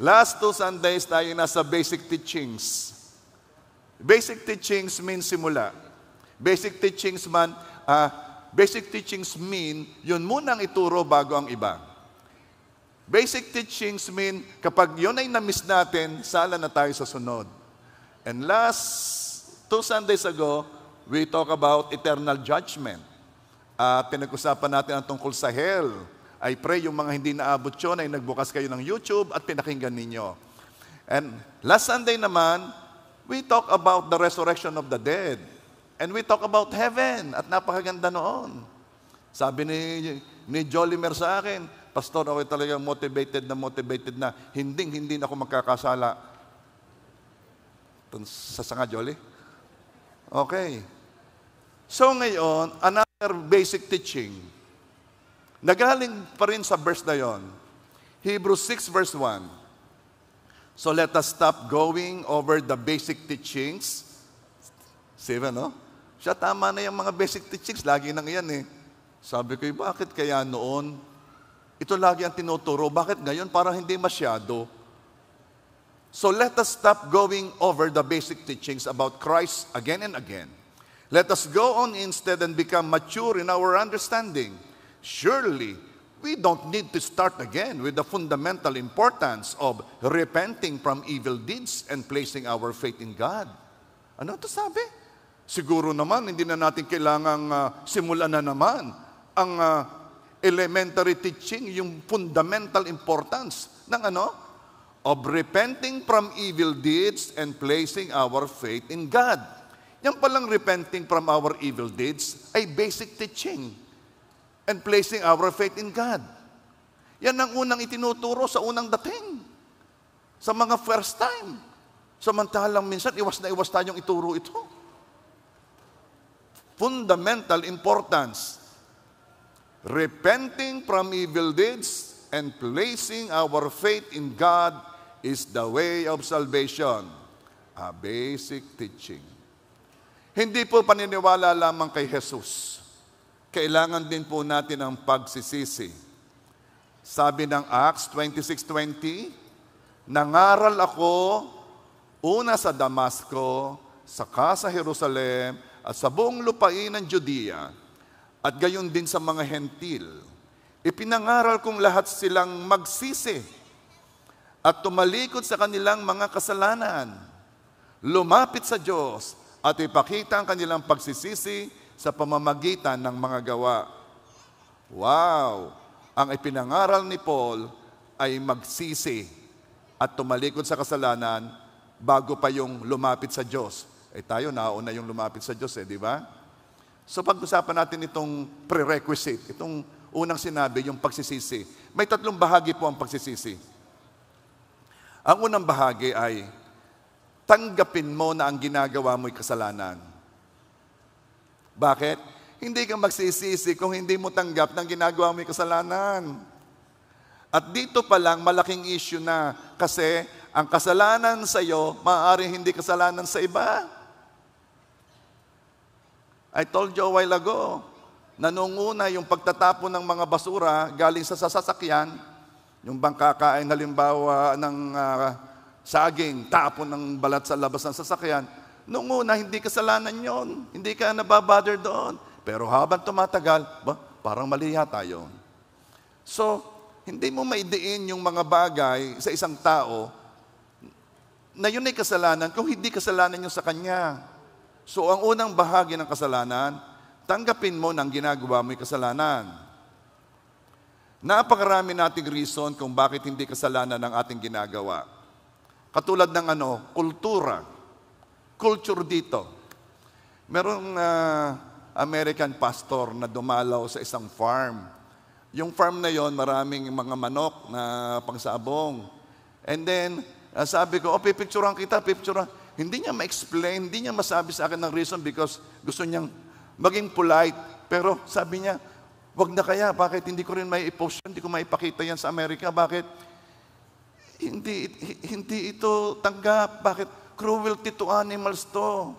Last 2 Sundays tayo nasa basic teachings. Basic teachings means simula. Basic teachings mean yun munang ituro bago ang iba. Basic teachings mean kapag yun ay na-miss natin, sala na tayo sa sunod. And last 2 Sundays ago, we talk about eternal judgment. Pinag-usapan natin ang tungkol sa hell. I pray yung mga hindi naabot yun ay nagbukas kayo ng YouTube at pinakinggan ninyo. And last Sunday naman, we talk about the resurrection of the dead. And we talk about heaven. At napakaganda noon. Sabi ni Jolimer sa akin, Pastor, ako talaga motivated na hindi na ako magkakasala. Sa sanga, Jolly? Okay. So ngayon, another basic teaching. Nagaling pa rin sa verse na yon. Hebrews 6 verse 1. So let us stop going over the basic teachings. Siya, no? Siya, tama na yung mga basic teachings. Lagi nang yan eh. Sabi ko, bakit kaya noon? Ito lagi ang tinuturo. Bakit ngayon? Parang hindi masyado. So let us stop going over the basic teachings about Christ again and again. Let us go on instead and become mature in our understanding. Surely, we don't need to start again with the fundamental importance of repenting from evil deeds and placing our faith in God. Ano ito sabi? Siguro naman, hindi na natin kailangang simulan na naman ang elementary teaching, yung fundamental importance ng of repenting from evil deeds and placing our faith in God. Yan palang repenting from our evil deeds ay basic teaching. And placing our faith in God. Yan ang unang itinuturo sa unang dating. Sa mga first time. Samantalang minsan, iwas na iwas tayong ituro ito. Fundamental importance. Repenting from evil deeds and placing our faith in God is the way of salvation. A basic teaching. Hindi po paniniwala lamang kay Jesus. Kailangan din po natin ang pagsisisi. Sabi ng Acts 26:20, nangaral ako una sa Damasco, saka sa Jerusalem, at sa buong lupain ng Judea, at gayon din sa mga hentil. Ipinangaral kong lahat silang magsisi at tumalikod sa kanilang mga kasalanan, lumapit sa Diyos, at ipakita ang kanilang pagsisisi sa pamamagitan ng mga gawa. Wow! Ang ipinangaral ni Paul ay magsisi at tumalikod sa kasalanan bago pa yung lumapit sa Diyos. Tayo, nauna yung lumapit sa Diyos, di ba? So pag-usapan natin itong prerequisite, itong unang sinabi, yung pagsisisi. May 3 bahagi po ang pagsisisi. Ang unang bahagi ay tanggapin mo na ang ginagawa mo'y kasalanan. Bakit? Hindi ka magsisisi kung hindi mo tanggap ng ginagawa mo'y kasalanan. At dito pa lang, malaking issue na kasi ang kasalanan sa iyo, maaaring hindi kasalanan sa iba. I told you a while ago, na noong una yung pagtatapon ng mga basura galing sa sasakyan, yung bang kakain halimbawa ng saging, tapon ng balat sa labas ng sasakyan, noong una, hindi kasalanan yon, hindi ka nababother doon. Pero habang tumatagal, parang mali yata yun. So, hindi mo maidiin yung mga bagay sa isang tao na yun ay kasalanan kung hindi kasalanan yun sa kanya. So, ang unang bahagi ng kasalanan, tanggapin mo ng ginagawa mo'y kasalanan. Napakarami nating reason kung bakit hindi kasalanan ang ating ginagawa. Katulad ng kultura. Culture dito. Merong American pastor na dumalaw sa isang farm. Yung farm na yon, maraming mga manok na pangsabong. And then, sabi ko, pipicturean kita, pipicturean. Hindi niya ma-explain, hindi niya masabi sa akin ng reason because gusto niyang maging polite. Pero sabi niya, wag na kaya, bakit hindi ko rin may i-post yan, hindi ko maipakita yan sa Amerika, bakit? Hindi ito tanggap, bakit? Cruelty to animals to.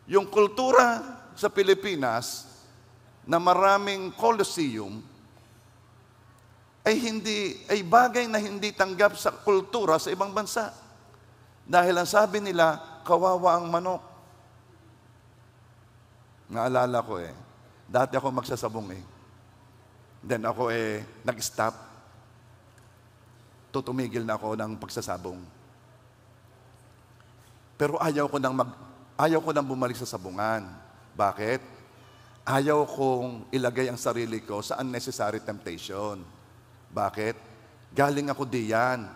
Yung kultura sa Pilipinas na maraming coliseum, ay bagay na hindi tanggap sa kultura sa ibang bansa. Dahil ang sabi nila, kawawa ang manok. Naalala ko dati ako magsasabong Then ako nag-stop. Tutumigil na ako ng pagsasabong. Pero ayaw ko nang bumalik sa sabungan. Bakit? Ayaw kong ilagay ang sarili ko sa unnecessary temptation. Bakit? Galing ako diyan.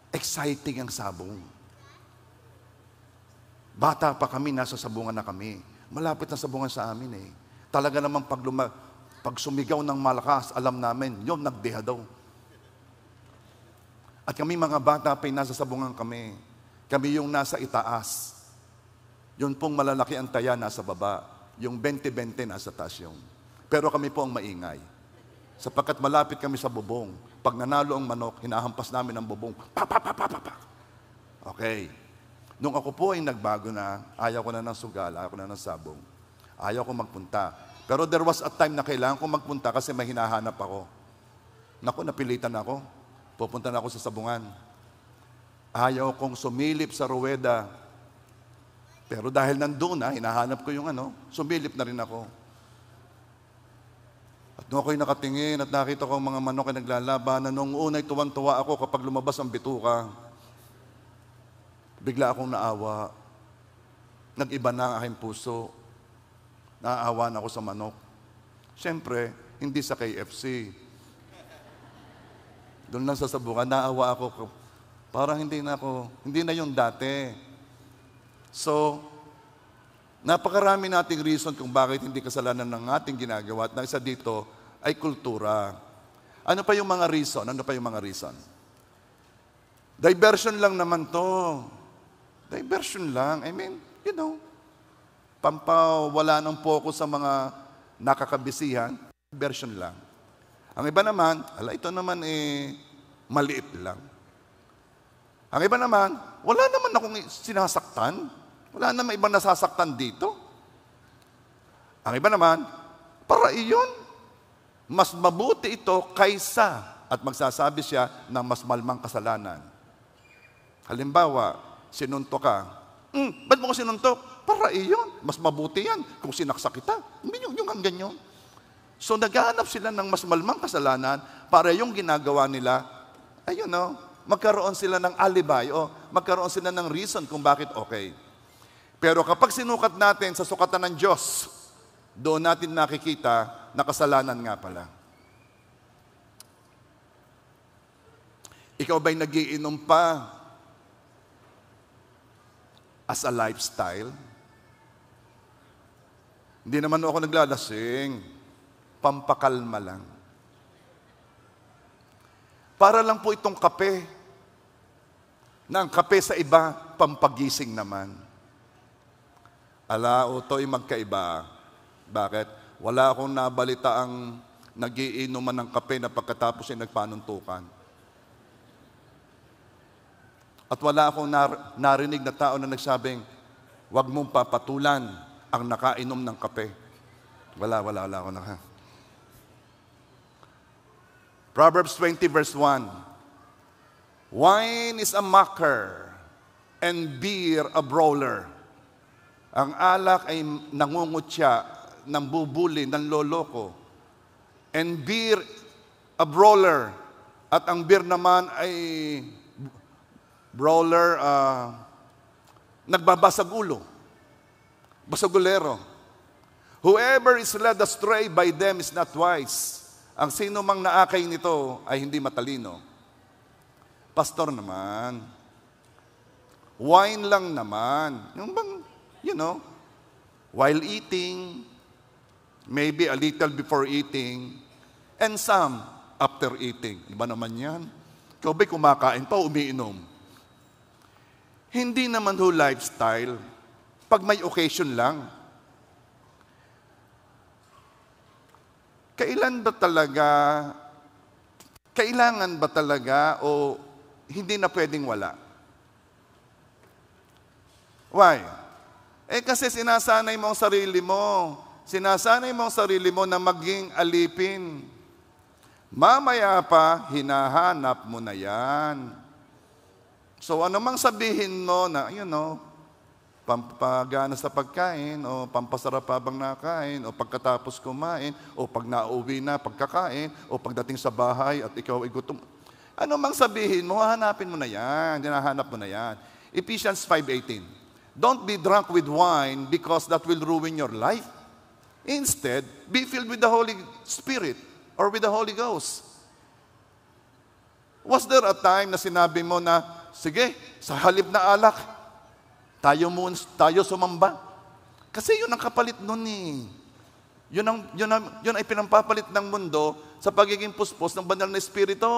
Exciting ang sabong. Bata pa kami, nasa sabungan na kami. Malapit na sabungan sa amin Talaga namang pag sumigaw ng malakas, alam namin, yun, nagdeha daw. At kami mga bata pa, nasa sabungan kami. Kami yung nasa itaas. Yun pong malalaki ang taya, nasa baba. Yung 20-20 nasa taas yung. Pero kami po ang maingay. Sapagkat malapit kami sa bubong. Pag nanalo ang manok, hinahampas namin ang bubong. Pa, pa, pa, pa, pa, pa. Okay. Nung ako po ay nagbago na, ayaw ko na ng sugal, ayaw ko na ng sabong. Ayaw ko magpunta. Pero there was a time na kailangan ko magpunta kasi may hinahanap ako. Naku, napilitan ako. Pupunta na ako sa sabungan. Ayaw kong sumilip sa ruweda. Pero dahil nandun hinahanap ko yung sumilip na rin ako. At nung ako'y nakatingin at nakita ko ang mga manok ay naglalaban, nung una'y tuwan-tuwa ako kapag lumabas ang bituka. Bigla akong naawa. Nag-iba na ang aking puso. Naaawa na ako sa manok. Siyempre, hindi sa KFC. Doon lang sa sabungan, naawa ako. Parang hindi na yung dati. So, napakarami nating reason kung bakit hindi kasalanan ng ating ginagawa. At na isa dito ay kultura. Ano pa yung mga reason? Diversion lang naman to. Diversion lang. I mean, pampawala ng focus sa mga nakakabisihan. Diversion lang. Ang iba naman, ito naman maliit lang. Ang iba naman, wala naman akong sinasaktan. Wala naman ibang nasasaktan dito. Ang iba naman, para iyon, mas mabuti ito kaysa, at magsasabi siya ng mas malamang kasalanan. Halimbawa, sinuntok ka. Ba't mo ko sinuntok? Para iyon, mas mabuti yan kung sinaksak kita. Yung hanggang yun. So naghahanap sila ng mas malamang kasalanan para yung ginagawa nila, magkaroon sila ng alibay o magkaroon sila ng reason kung bakit okay. Pero kapag sinukat natin sa sukatan ng Diyos, doon natin nakikita na kasalanan nga pala. Ikaw ba'y nagiinom pa as a lifestyle? Hindi naman ako naglalasing. Pampakalma lang. Para lang po itong kape, na ang kape sa iba, pampagising naman. To'y magkaiba. Bakit? Wala akong nabalita ang nagiinuman ng kape na pagkatapos ay nagpanuntukan. At wala akong narinig na tao na nagsabing, huwag mong papatulan ang nakainom ng kape. Wala ako na. Proverbs 20 verse 1. Wine is a mocker and beer a brawler. Ang alak ay nangungutya, nambubuli, nanloloko. And beer a brawler. At ang beer naman ay brawler, nagbabasag ulo. Basagulero. Whoever is led astray by them is not wise. Ang sino mang naakay nito ay hindi matalino. Pastor naman, wine lang naman. Yung bang, while eating, maybe a little before eating, and some after eating. Iba naman yan. Ikaw ba'y kumakain pa, umiinom? Hindi naman ho lifestyle. Pag may occasion lang. Kailangan ba talaga o hindi na pwedeng wala? Why? Kasi sinasanay mo ang sarili mo. Sinasanay mo ang sarili mo na maging alipin. Mamaya pa, hinahanap mo na yan. So ano mang sabihin mo na, pampagana sa pagkain, o pampasarap habang nakain, o pagkatapos kumain, o pag nauwi na pagkakain, o pagdating sa bahay at ikaw ay gutom. Ano mang sabihin mo, hahanapin mo na yan, hinahanap mo na yan. Ephesians 5:18. Don't be drunk with wine because that will ruin your life. Instead, be filled with the Holy Spirit or with the Holy Ghost. Was there a time na sinabi mo na, sige, sa halip na alak, tayo sumamba? Kasi yun ang kapalit nun eh. Yun ay pinampapalit ng mundo sa pagiging puspos ng banal na Espiritu.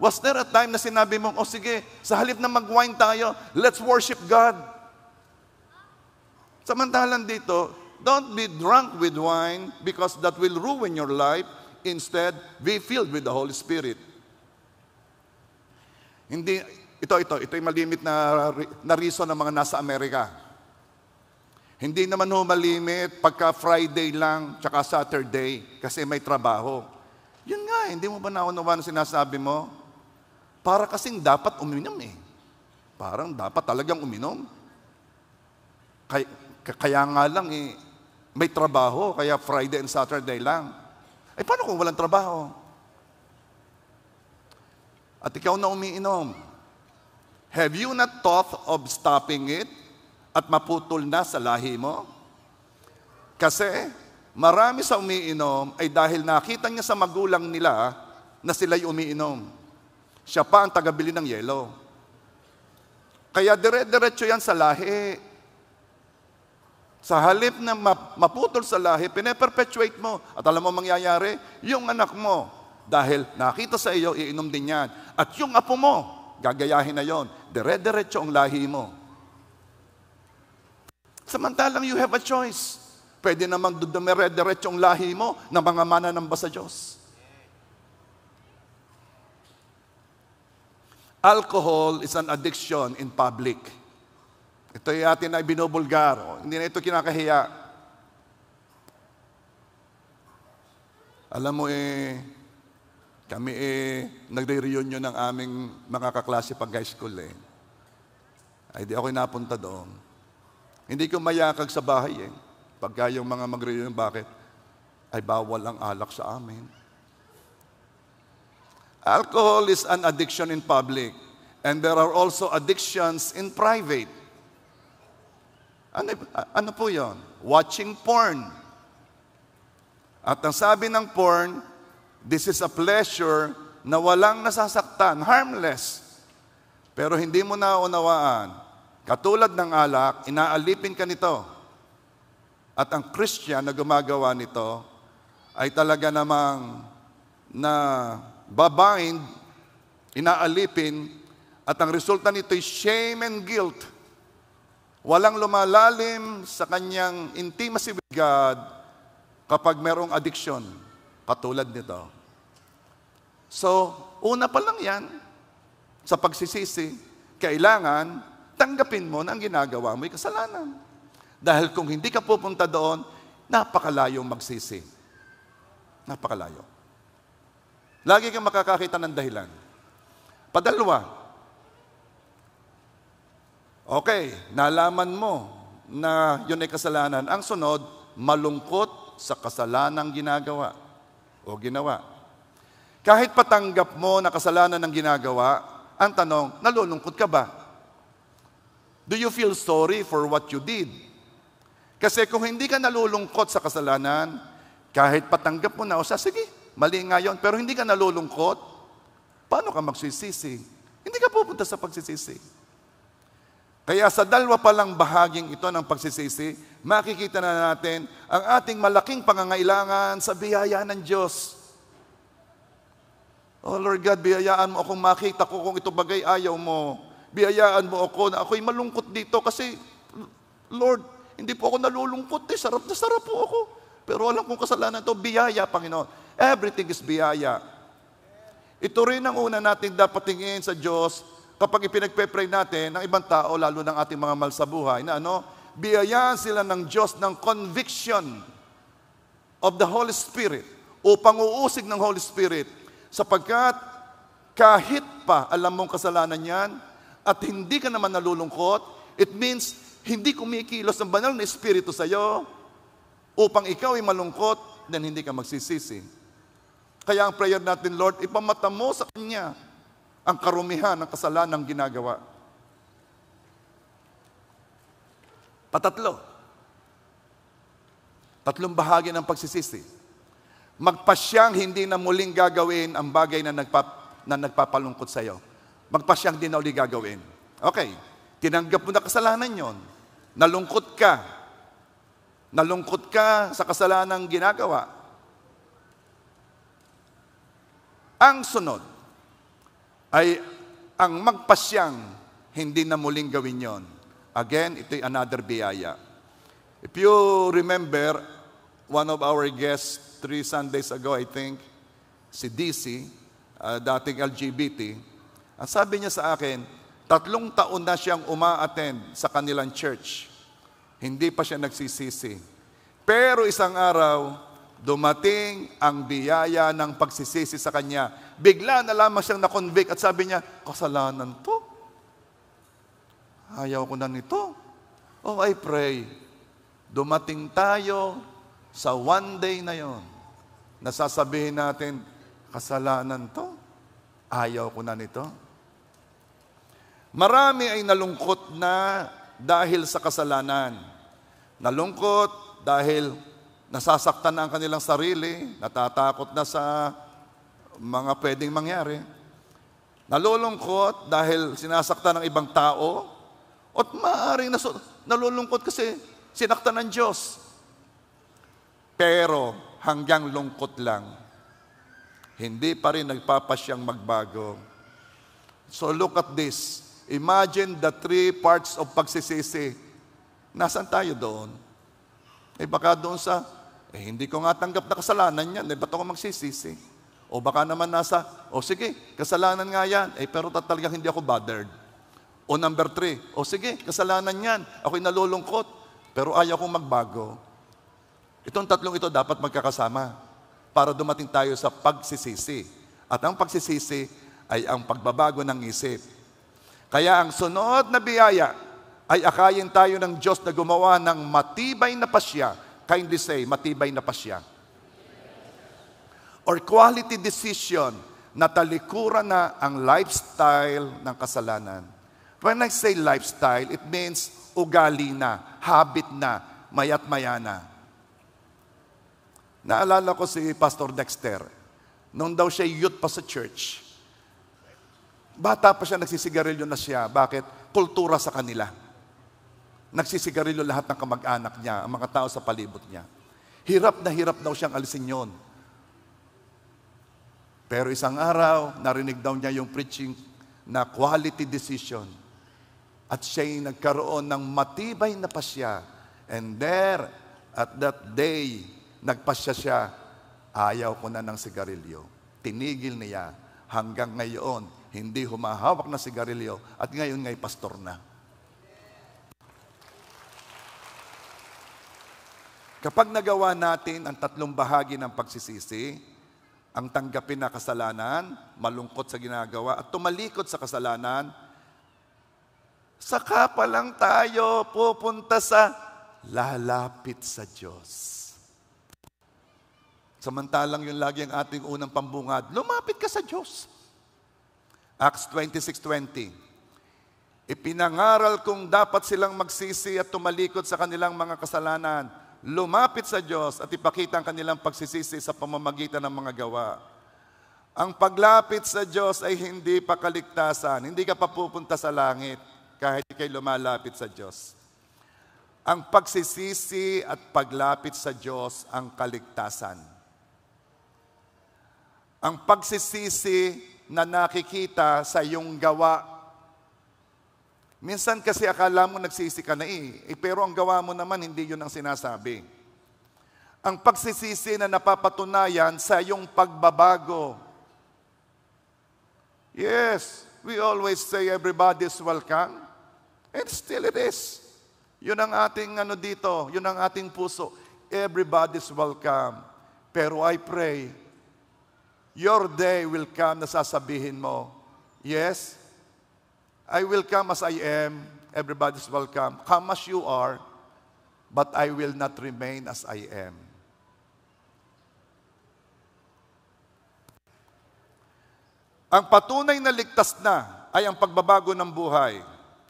Was there a time na sinabi mo, sige, sa halip na mag-wine tayo, let's worship God? Samantalang dito, don't be drunk with wine because that will ruin your life. Instead, be filled with the Holy Spirit. Ito yung malimit na reason ng mga nasa Amerika. Hindi naman malimit pagka Friday lang, tsaka Saturday, kasi may trabaho. Yun nga, hindi mo ba naunawaan ang sinasabi mo? Para kasing dapat uminom eh. Parang dapat talagang uminom. Kaya nga lang may trabaho, kaya Friday and Saturday lang. Paano kung walang trabaho? At ikaw na umiinom. Have you not thought of stopping it at maputol na sa lahi mo? Kasi marami sa umiinom ay dahil nakita niya sa magulang nila na sila'y umiinom. Siya pa ang tagabili ng yelo. Kaya dire-diretso yan sa lahi. Sa halip na maputol sa lahi, pine-perpetuate mo. At alam mo mangyayari? Yung anak mo, dahil nakita sa iyo, iinom din yan. At yung apo mo, gagayahin na yon. Dire-diretso ang lahi mo. Samantalang you have a choice. Pwede namang dumire-diretso ang lahi mo ng mga mananamba sa Diyos. Alcohol is an addiction in public. Ito yung atin ay binubulgar. Hindi na ito kinakahiya. Alam mo kami nagre-reunion ng aming mga kaklase pag high school Ay di ako napunta doon. Hindi ko mayakag sa bahay Pagka yung mga mag-reunion, bakit? Ay bawal ang alak sa amin. Alcohol is an addiction in public. And there are also addictions in private. Ano po yun? Watching porn. At ang sabi ng porn, this is a pleasure na walang nasasaktan, harmless. Pero hindi mo naunawaan. Katulad ng alak, inaalipin ka nito. At ang Christian na gumagawa nito ay talaga namang na babind, inaalipin, at ang resulta nito ay shame and guilt. Walang lumalalim sa kanyang intimacy with God kapag merong addiction, katulad nito. So, una pa lang yan, sa pagsisisi, kailangan tanggapin mo na ang ginagawa mo ay kasalanan. Dahil kung hindi ka pupunta doon, napakalayong magsisi. Napakalayo. Lagi kang makakakita ng dahilan. Padalwa, okay, nalaman mo na yun ay kasalanan. Ang sunod, malungkot sa kasalanang ginagawa o ginawa. Kahit patanggap mo na kasalanan ng ginagawa, ang tanong, nalulungkot ka ba? Do you feel sorry for what you did? Kasi kung hindi ka nalulungkot sa kasalanan, kahit patanggap mo na, sige, mali nga yun, pero hindi ka nalulungkot, paano ka magsisisi? Hindi ka pupunta sa pagsisisi. Kaya sa dalawa palang bahaging ito ng pagsisisi, makikita na natin ang ating malaking pangangailangan sa biyaya ng Diyos. Oh Lord God, biyayaan mo akong makita ko kung ito bagay ayaw mo. Biyayaan mo ako na ako'y malungkot dito kasi, Lord, hindi po ako nalulungkot sarap na sarap po ako. Pero alam kong kasalanan ito, biyaya, Panginoon. Everything is biyaya. Ito rin ang una natin dapat tingin sa Diyos kapag ipinagpe-pray natin ng ibang tao, lalo ng ating mga mahal sa buhay, na biyayaan sila ng Diyos ng conviction of the Holy Spirit upang uusig ng Holy Spirit, sapagkat kahit pa alam mong kasalanan yan at hindi ka naman nalulungkot, it means hindi kumikilos ng banal na Espiritu sa iyo upang ikaw ay malungkot, then hindi ka magsisisi. Kaya ang prayer natin, Lord, ipamata mo sa Kanya ang karumihan ng kasalanang ginagawa. Tatlong bahagi ng pagsisisi. Magpasyang hindi na muling gagawin ang bagay na nagpapalungkot sa iyo. Magpasyang di na uli gagawin. Okay, tinanggap mo na kasalanan yon. Nalungkot ka. Nalungkot ka sa kasalanang ginagawa. Ang sunod ay ang magpasyang hindi na muling gawin yon. Again, ito'y another biyaya. If you remember, one of our guests 3 Sundays ago, I think, si DC, dating LGBT, ang sabi niya sa akin, 3 taon na siyang uma-attend sa kanilang church. Hindi pa siya nagsisisi. Pero isang araw, dumating ang biyaya ng pagsisisi sa kanya. Bigla na lamang siyang na-convict at sabi niya, kasalanan to. Ayaw ko na nito. Oh, I pray. Dumating tayo sa one day na yon. Nasasabihin natin, kasalanan to. Ayaw ko na nito. Marami ay nalungkot na dahil sa kasalanan. Nalungkot dahil nasasaktan na ang kanilang sarili, natatakot na sa mga pwedeng mangyari. Nalulungkot dahil sinasaktan ng ibang tao, at maaaring nalulungkot kasi sinaktan ng Diyos. Pero hanggang lungkot lang, hindi pa rin nagpapasyang magbago. So look at this. Imagine the 3 parts of pagsisisi. Nasaan tayo doon? Baka doon sa, hindi ko nga tanggap na kasalanan yan, ba't ako magsisisi? O baka naman nasa, sige, kasalanan nga yan, pero talagang hindi ako bothered. O number 3, sige, kasalanan yan, ako'y nalulungkot, pero ayaw kong magbago. Itong 3 ito dapat magkakasama para dumating tayo sa pagsisisi. At ang pagsisisi ay ang pagbabago ng isip. Kaya ang sunod na biyaya ay akayin tayo ng Diyos na gumawa ng matibay na pasya. Kindly say, matibay na pasya. Or quality decision na talikuran na ang lifestyle ng kasalanan. When I say lifestyle, it means ugali na, habit na, mayat maya na. Naalala ko si Pastor Dexter. Nung daw siya youth pa sa church, bata pa siya, nagsisigarilyo na siya. Bakit? Kultura sa kanila. Nagsisigarilyo lahat ng kamag-anak niya, ang mga tao sa palibot niya. Hirap daw siyang alisin yon. Pero isang araw, narinig daw niya yung preaching na quality decision. At siya'y nagkaroon ng matibay na pasya. And there, at that day, nagpasya siya, ayaw ko na ng sigarilyo. Tinigil niya. Hanggang ngayon, hindi humahawak na sigarilyo. At ngayon nga'y pastor na. Kapag nagawa natin ang 3 bahagi ng pagsisisi, ang tanggapin na kasalanan, malungkot sa ginagawa, at tumalikod sa kasalanan, saka pa lang tayo pupunta sa lalapit sa Diyos. Samantalang yun lagi ang ating unang pambungad, lumapit ka sa Diyos. Acts 26:20. Ipinangaral kung dapat silang magsisi at tumalikod sa kanilang mga kasalanan, lumapit sa Diyos at ipakita ang kanilang pagsisisi sa pamamagitan ng mga gawa. Ang paglapit sa Diyos ay hindi pa kaligtasan. Hindi ka pa pupunta sa langit kahit ikay lumalapit sa Diyos. Ang pagsisisi at paglapit sa Diyos ang kaligtasan. Ang pagsisisi na nakikita sa iyong gawa. Minsan kasi akala mo nagsisi ka na pero ang gawa mo naman hindi yun ang sinasabi. Ang pagsisisi na napapatunayan sa iyong pagbabago. Yes, we always say everybody's welcome. And still it is. Yun ang ating dito, yun ang ating puso. Everybody's welcome. Pero I pray, your day will come na sasabihin mo, yes, I will come as I am. Everybody's welcome. Come as you are, but I will not remain as I am. Ang patunay na ligtas na ay ang pagbabago ng buhay.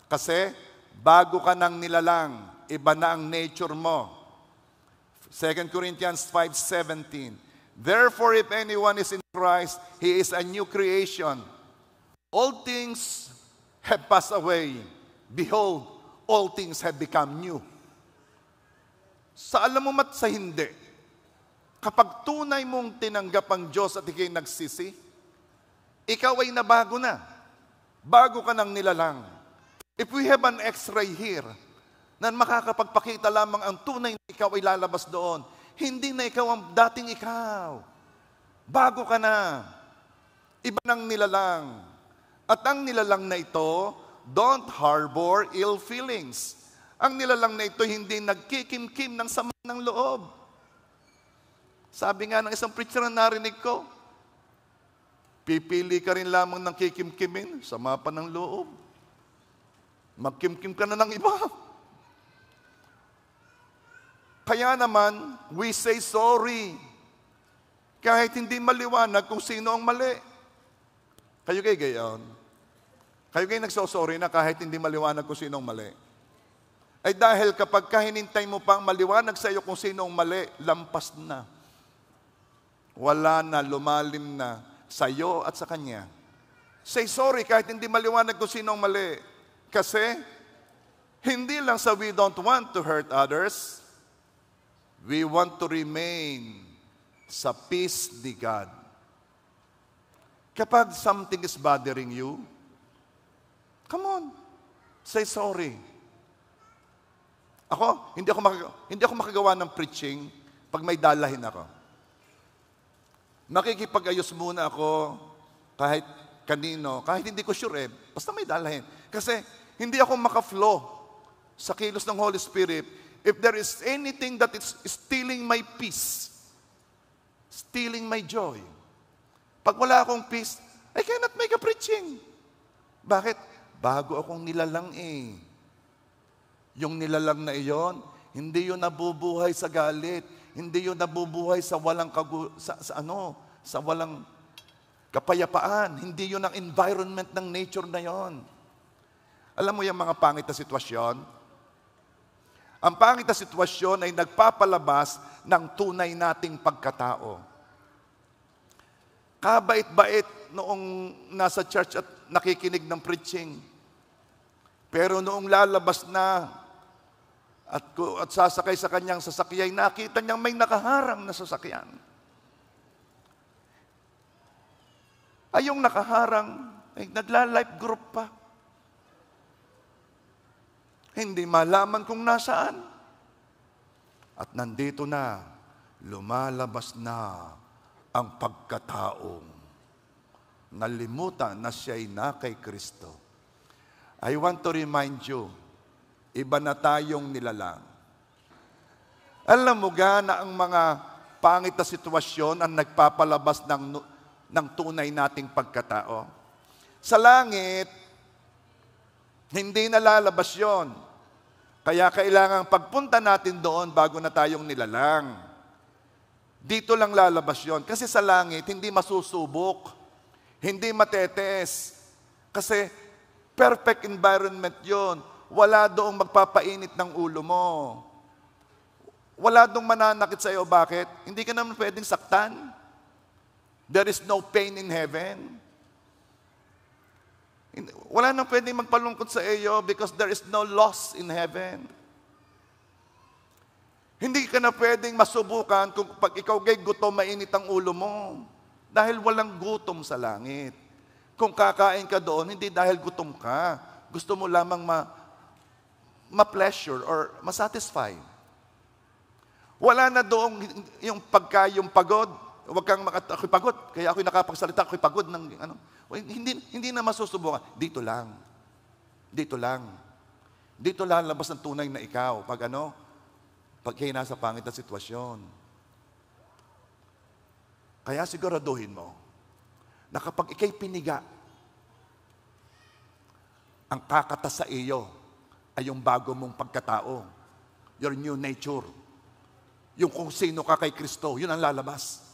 Kasi bago ka nang nilalang, iba na ang nature mo. 2 Corinthians 5:17. Therefore, if anyone is in Christ, he is a new creation. All things have passed away. Behold, all things have become new. Sa alam mo mat sa hindi, kapag tunay mong tinanggap ang Diyos at ikay nagsisi, ikaw ay nabago na. Bago ka nang nilalang. If we have an x-ray here, na makakapagpakita lamang ang tunay na ikaw ay lalabas doon, hindi na ikaw ang dating ikaw. Bago ka na. Iba nang nilalang. At ang nilalang na ito, don't harbor ill feelings. Ang nilalang na ito hindi nagkikimkim ng sama ng loob. Sabi nga ng isang preacher na narinig ko, pipili ka rin lamang ng kikimkimin, sama pa ng loob. Magkimkim ka na ng iba. Kaya naman, we say sorry. Kahit hindi maliwanag kung sino ang mali. Kayo kayo gayon. Kayo kayo nagsosorry na kahit hindi maliwanag kung sino ang mali. Ay dahil kapag hinintay mo pang maliwanag sa iyo kung sino ang mali, lampas na. Wala na, lumalim na sa iyo at sa kanya. Say sorry kahit hindi maliwanag kung sino ang mali. Kasi, hindi lang sa we don't want to hurt others, we want to remain sa peace ni God. Kapag something is bothering you, come on, say sorry. Ako, hindi ako makagawa ng preaching pag may dalahin ako. Nakikipag-ayos muna ako kahit kanino, kahit hindi ko sure basta may dalahin. Kasi hindi ako maka-flow sa kilos ng Holy Spirit if there is anything that is stealing my peace, stealing my joy. Pag wala akong peace, I cannot make a preaching. Bakit? Bago akong nilalang eh. Yung nilalang na iyon, hindi yun nabubuhay sa galit. Hindi yun nabubuhay sa walang sa walang kapayapaan. Hindi yun ang environment ng nature na yon. Alam mo yung mga pangit na sitwasyon? Ang pangit na sitwasyon ay nagpapalabas ng tunay nating pagkatao. Kabait-bait noong nasa church at nakikinig ng preaching. Pero noong lalabas na at sasakay sa kanyang sasakyan, nakita niyang may nakaharang na sasakyan. Ay yung nakaharang, ay nagla-life group pa. Hindi malaman kung nasaan. At nandito na, lumalabas na ang pagkataong nalimutan na siya'y na kay Kristo. I want to remind you, iba na tayong nilalang. Alam mo ga na ang mga pangit na sitwasyon ang nagpapalabas ng tunay nating pagkatao? Sa langit, hindi nalalabas yon. Kaya kailangan pagpunta natin doon bago na tayong nilalang. Dito lang lalabas yon. Kasi sa langit, hindi masusubok. Hindi matetes. Kasi perfect environment yon. Wala doong magpapainit ng ulo mo. Wala doong mananakit sa iyo. Bakit? Hindi ka naman pwedeng saktan. There is no pain in heaven. Wala nang pwedeng magpalungkot sa iyo because there is no loss in heaven. Hindi ka na pwedeng masubukan kung pag ikaw gay gutom, mainit ang ulo mo. Dahil walang gutom sa langit. Kung kakain ka doon, hindi dahil gutom ka. Gusto mo lamang ma-pleasure or ma-satisfy. Wala na doong yung pagod. Huwag kang ako'y pagod. Kaya ako'y nakapagsalita, ako'y pagod ng ano. Hindi na masusubukan. Dito lang. Dito lang. Dito lalabas ang tunay na ikaw. Pag kayo nasa pangit na sitwasyon. Kaya siguraduhin mo na kapag ikay piniga, ang kakata sa iyo ay yung bago mong pagkatao. Your new nature. Yung kung sino ka kay Kristo, yun ang lalabas.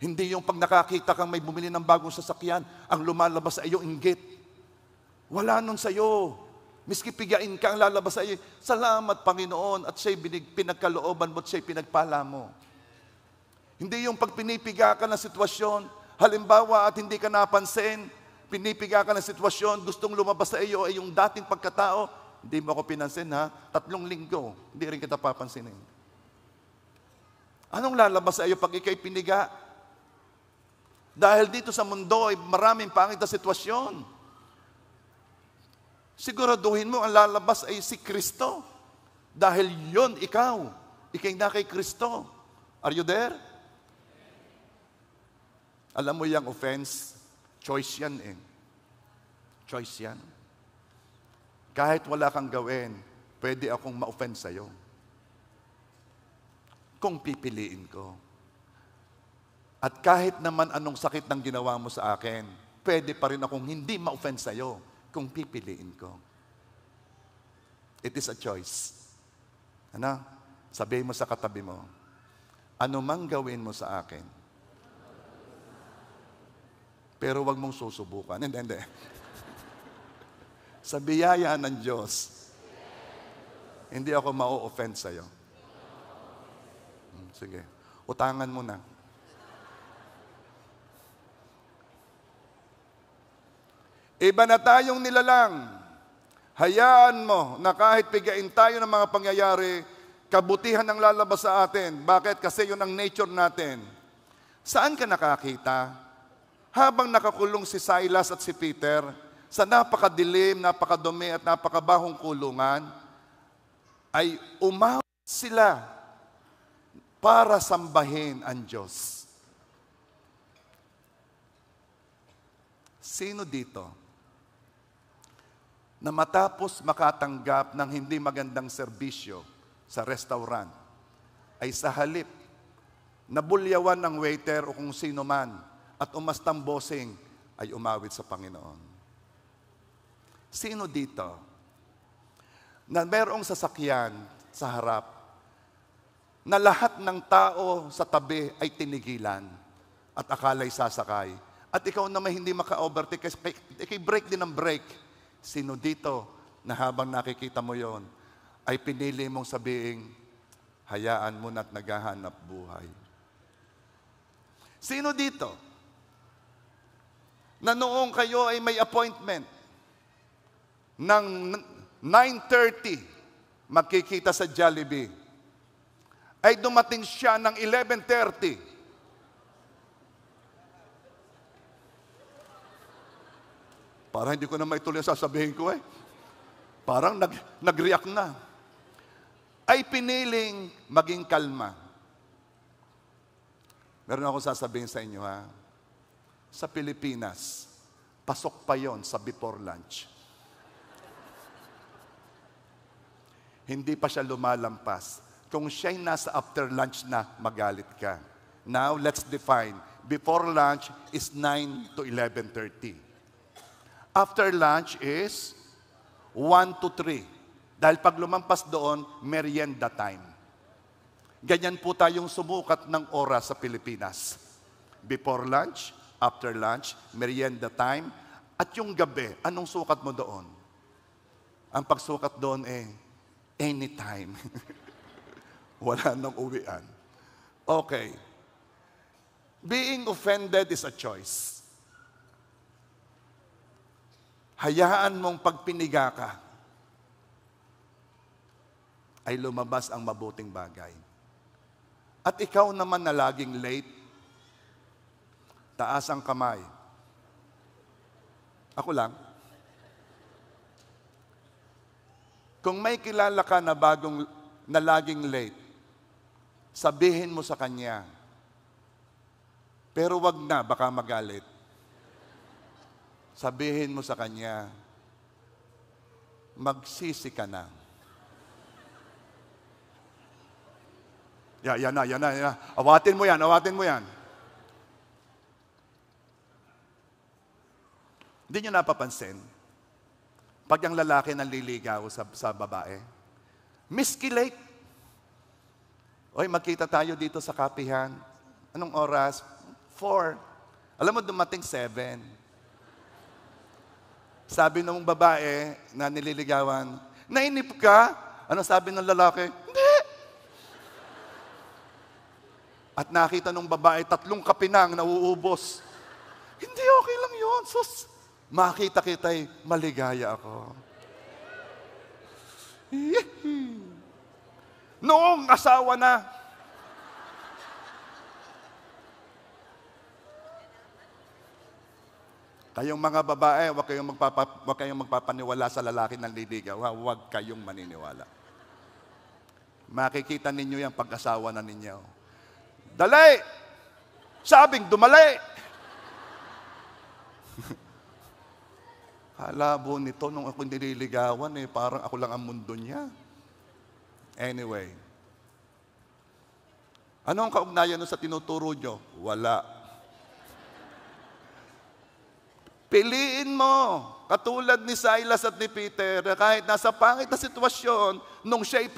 Hindi yung pag nakakita kang may bumili ng bagong sasakyan, ang lumalabas sa iyo inggit. Wala nun sa iyo. Miski pigain ka, ang lalabas sa iyo, salamat Panginoon, at siya'y pinagkalooban mo at siya'y pinagpala mo. Hindi yung pag pinipiga ka ng sitwasyon, halimbawa at hindi ka napansin, pinipiga ka ng sitwasyon, gustong lumabas sa iyo ay yung dating pagkatao, hindi mo ako pinansin ha, 3 linggo, hindi rin kita papansinin. Anong lalabas sa iyo pag ikay piniga? Dahil dito sa mundo ay maraming pangit na sitwasyon. Siguraduhin mo ang lalabas ay si Kristo. Dahil yon ikaw. Ikay na kay Kristo. Are you there? Alam mo yung offense, choice yan eh. Choice yan. Kahit wala kang gawin, pwede akong ma-offend sa'yo. Kung pipiliin ko. At kahit naman anong sakit ng ginawa mo sa akin, pwede pa rin akong hindi ma-offend sa'yo kung pipiliin ko. It is a choice. Ano? Sabihin mo sa katabi mo, ano mang gawin mo sa akin, pero wag mong susubukan. Hindi. Sa biyaya ng Diyos, hindi ako ma-offend sa'yo. Sige, utangan mo na. Iba na tayong nilalang. Hayaan mo na kahit pigain tayo ng mga pangyayari, kabutihan ang lalabas sa atin. Bakit? Kasi yun ang nature natin. Saan ka nakakita? Habang nakakulong si Silas at si Peter, sa napakadilim, napakadumi at napakabahong kulungan, ay umawit sila para sambahin ang Diyos. Sino dito na matapos makatanggap ng hindi magandang serbisyo sa restaurant, ay sa halip nabulyawan ng waiter o kung sino man at umastang bossing, ay umawit sa Panginoon? Sino dito na merong sasakyan sa harap na lahat ng tao sa tabi ay tinigilan at akala'y sasakay, at ikaw naman hindi maka-overtake, ikay break din ang brake? Sino dito na habang nakikita mo yon ay pinili mong sabihin, hayaan mo na't naghahanap buhay? Sino dito na noong kayo ay may appointment ng 9:30 magkikita sa Jollibee, ay dumating siya ng 11:30? Parang hindi ko na maituloy ang sasabihin ko eh. Parang nag-react na. Ay piniling maging kalma. Meron akong sasabihin sa inyo ha. Sa Pilipinas, pasok pa yon sa before lunch. Hindi pa siya lumalampas. Kung siya'y nasa after lunch na, magalit ka. Now, let's define. Before lunch is 9 to 11:30. After lunch is 1 to 3. Dahil pag lumampas doon, merienda time. Ganyan po tayong sumukat ng oras sa Pilipinas. Before lunch, after lunch, merienda time, at yung gabi, anong sukat mo doon? Ang pagsukat doon anytime. Wala nang uwian. Okay. Being offended is a choice. Hayaan mong pagpiniga ka, ay lumabas ang mabuting bagay. At ikaw naman na laging late, taas ang kamay. Ako lang. Kung may kilala ka na laging late, sabihin mo sa kanya, pero wag na, baka magalit. Sabihin mo sa kanya, magsisi ka na. Yan na, yan na, yan na. Awatin mo yan, awatin mo yan. Hindi nyo napapansin, pag ang lalaki nanliligaw sa babae, Miski Lake, oy, magkita tayo dito sa kapihan. Anong oras? 4. Alam mo, dumating 7. Sabi ng babae na nililigawan, nainip ka? Ano sabi ng lalaki? Hindi. At nakita ng babae, 3 kape nang nauubos. Hindi, okay lang yun. Sus, makita kita'y maligaya ako. Noong asawa na, kayong mga babae, huwag kayong magpapaniwala sa lalaki ng liligaw. Huwag kayong maniniwala. Makikita ninyo yung pag-asawa na ninyo. Dali! Sabing dumali! Halabo nito nung ako nililigawan, parang ako lang ang mundo niya. Anyway. Ano ang kaugnayan nun sa tinuturo nyo? Wala. Piliin mo, katulad ni Silas at ni Peter, kahit nasa pangit na sitwasyon, nung siya'y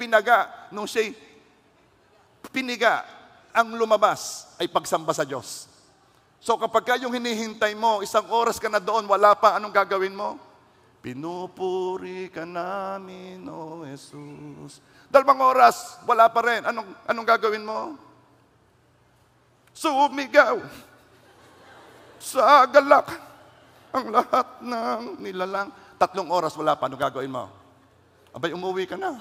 piniga, ang lumabas ay pagsamba sa Diyos. So kapag yung hinihintay mo, 1 oras ka na doon, wala pa, anong gagawin mo? Pinupuri ka namin, O Jesus. 2 oras, wala pa rin. Anong gagawin mo? Sumigaw sa galak ang lahat ng nilalang. 3 oras, wala pa. Anong gagawin mo? Abay, umuwi ka na.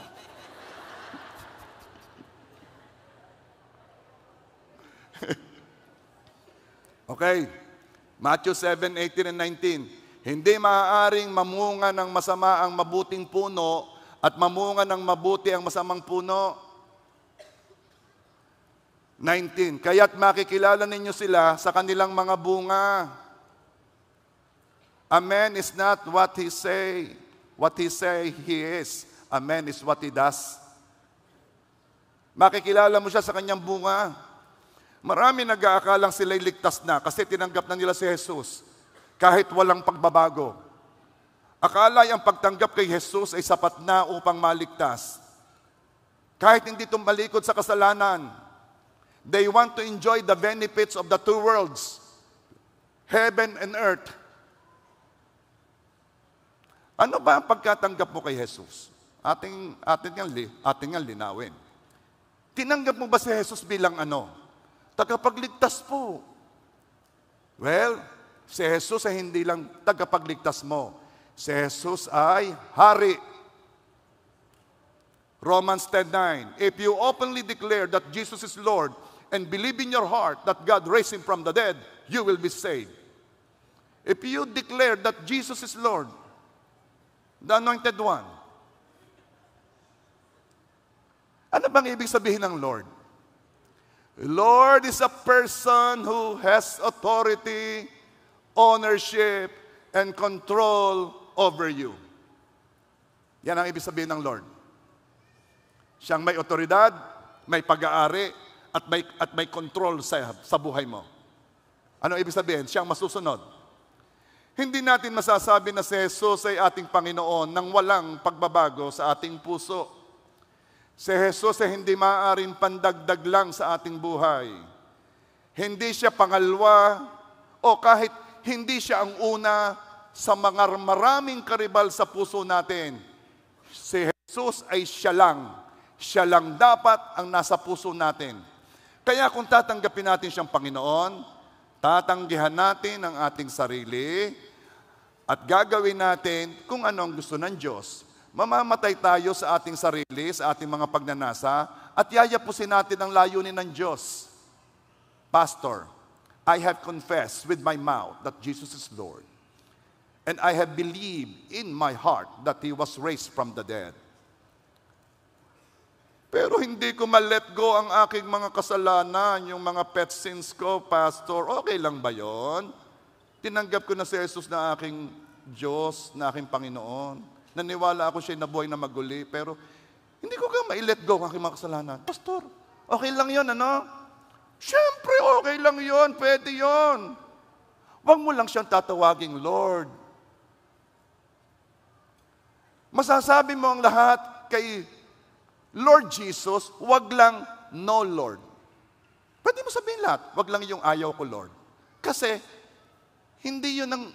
Okay. Matthew 7:18 and 19. Hindi maaaring mamunga ng masama ang mabuting puno at mamunga ng mabuti ang masamang puno. 19. Kaya't makikilala ninyo sila sa kanilang mga bunga. A man is not what he say he is. A man is what he does. Makikilala mo siya sa kanyang bunga. Marami nag-aakalang sila'y ligtas na kasi tinanggap na nila si Jesus kahit walang pagbabago. Akala ang pagtanggap kay Jesus ay sapat na upang maligtas. Kahit hindi tumalikod sa kasalanan, they want to enjoy the benefits of the two worlds, heaven and earth. Ano ba ang pagkatanggap mo kay Jesus? Atin nga linawin. Tinanggap mo ba si Jesus bilang ano? Tagapagligtas po. Well, si Jesus ay hindi lang tagapagligtas mo. Si Jesus ay hari. Romans 10:9. If you openly declare that Jesus is Lord and believe in your heart that God raised Him from the dead, you will be saved. If you declare that Jesus is Lord, the Anointed One, ano bang ibig sabihin ng Lord? Lord is a person who has authority, ownership, and control over you. Yan ang ibig sabihin ng Lord. Siyang may otoridad, may pag-aari, at may control sa buhay mo. Ano ibig sabihin? Siyang masusunod. Hindi natin masasabi na si Jesus ay ating Panginoon nang walang pagbabago sa ating puso. Si Jesus ay hindi maaaring pandagdag lang sa ating buhay. Hindi siya pangalwa o kahit hindi siya ang una sa mga maraming karibal sa puso natin. Si Jesus ay siya lang. Siya lang dapat ang nasa puso natin. Kaya kung tatanggapin natin siyang Panginoon, tatanggihan natin ang ating sarili at gagawin natin kung ano ang gusto ng Diyos. Mamamatay tayo sa ating sarili, sa ating mga pagnanasa, at yayapusin natin ang layunin ng Diyos. Pastor, I have confessed with my mouth that Jesus is Lord. And I have believed in my heart that He was raised from the dead. Pero hindi ko ma-let go ang aking mga kasalanan, yung mga pet sins ko, Pastor. Okay lang ba yon? Tinanggap ko na si Jesus na aking Diyos, na aking Panginoon. Naniwala ako siya na buhay na maguli, pero hindi ko ka ma-let go ang aking mga kasalanan. Pastor, Okay lang yun, ano? Siyempre, okay lang yun. Pwede yun. Huwag mo lang siyang tatawaging Lord. Masasabi mo ang lahat kay Lord Jesus, huwag lang no Lord. Pwede mo sabihin lahat, huwag lang yung ayaw ko Lord. Kasi, hindi yun ang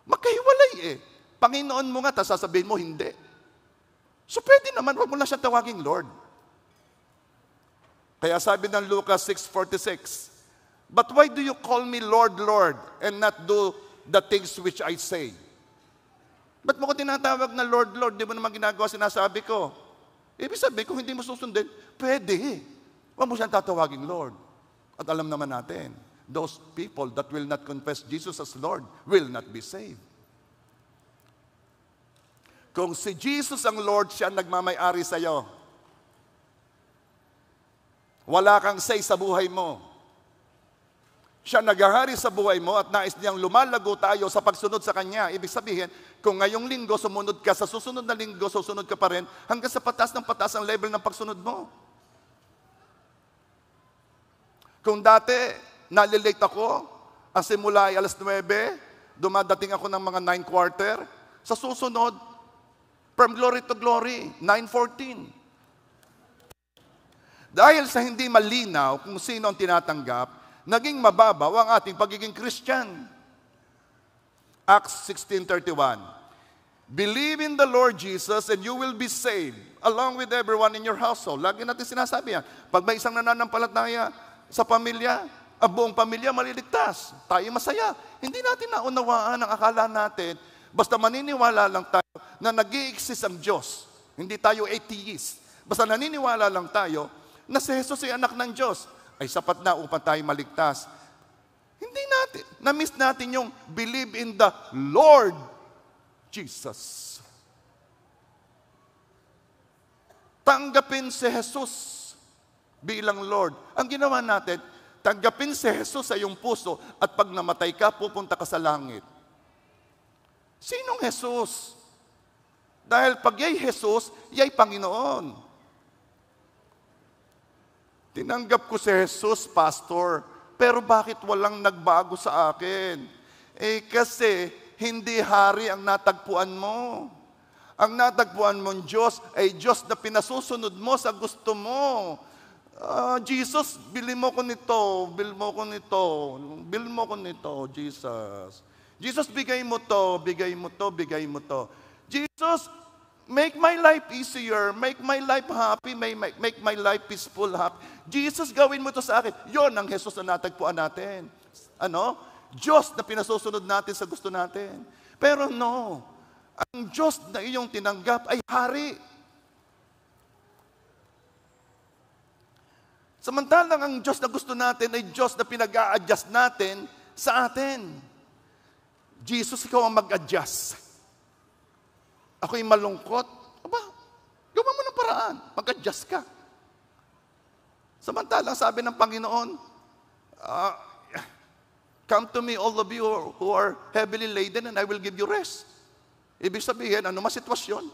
magkahiwalay eh. Panginoon mo nga, tapos sasabihin mo, hindi. So pwede naman, huwag mo lang siya tawaging Lord. Kaya sabi ng Lucas 6:46, "But why do you call me Lord, Lord, and not do the things which I say?" Ba't mo ko tinatawag na Lord, Lord? Di mo naman ginagawa sinasabi ko. Ibig sabihin, kung hindi mo susundin, pwede. Huwag mo siyang tatawaging Lord. At alam naman natin, those people that will not confess Jesus as Lord will not be saved. Kung si Jesus ang Lord, siya nagmamay-ari sa'yo. Wala kang say sa buhay mo. Siya naghahari sa buhay mo at nais niyang lumalago tayo sa pagsunod sa Kanya. Ibig sabihin, kung ngayong linggo sumunod ka, sa susunod na linggo susunod ka pa rin, hanggang sa patas ng patas ang level ng pagsunod mo. Kung dati, nalilate ako, ang simula ay 9:00, dumadating ako ng mga 9:15, sa susunod, from glory to glory, 9:14. Dahil sa hindi malinaw kung sino ang tinatanggap, naging mababaw ang ating pagiging Christian. Acts 16:31. "Believe in the Lord Jesus and you will be saved, along with everyone in your household." Lagi natin sinasabi yan. Pag may isang nananampalataya sa pamilya, ang buong pamilya maliligtas. Tayo masaya. Hindi natin naunawaan ang akala natin, basta maniniwala lang tayo na nag-i-exist ang Diyos. Hindi tayo atheist. Basta naniniwala lang tayo na si Jesus ay anak ng Diyos, ay sapat na upang tayo maligtas. Hindi natin, na-miss natin yung believe in the Lord Jesus. Tanggapin si Jesus bilang Lord. Ang ginawa natin, tanggapin si Jesus sa iyong puso at pag namatay ka, pupunta ka sa langit. Sinong Jesus? Dahil pag yay Jesus, yay Panginoon. Tinanggap ko si Jesus, Pastor, pero bakit walang nagbago sa akin? Kasi hindi hari ang natagpuan mo. Ang natagpuan mong Diyos ay Diyos na pinasusunod mo sa gusto mo. Jesus, bili mo ko nito, bil mo ko nito, bil mo ko nito, Jesus. Jesus, bigay mo to, bigay mo to, bigay mo to. Jesus, make my life easier, make my life happy, make my life peaceful, happy. Jesus, gawin mo to sa akin. Yon ang Jesus na natagpuan natin. Ano? Diyos na pinasusunod natin sa gusto natin. Pero no, ang Diyos na iyong tinanggap ay hari. Samantalang ang Diyos na gusto natin ay Diyos na pinag-a-adjust natin sa atin. Jesus, ikaw ang mag-adjust. Ako'y malungkot. Aba, gawa mo ng paraan. Mag-adjust ka. Samantalang sabi ng Panginoon, "Come to me, all of you who are heavily laden, and I will give you rest." Ibig sabihin, ano mas sitwasyon?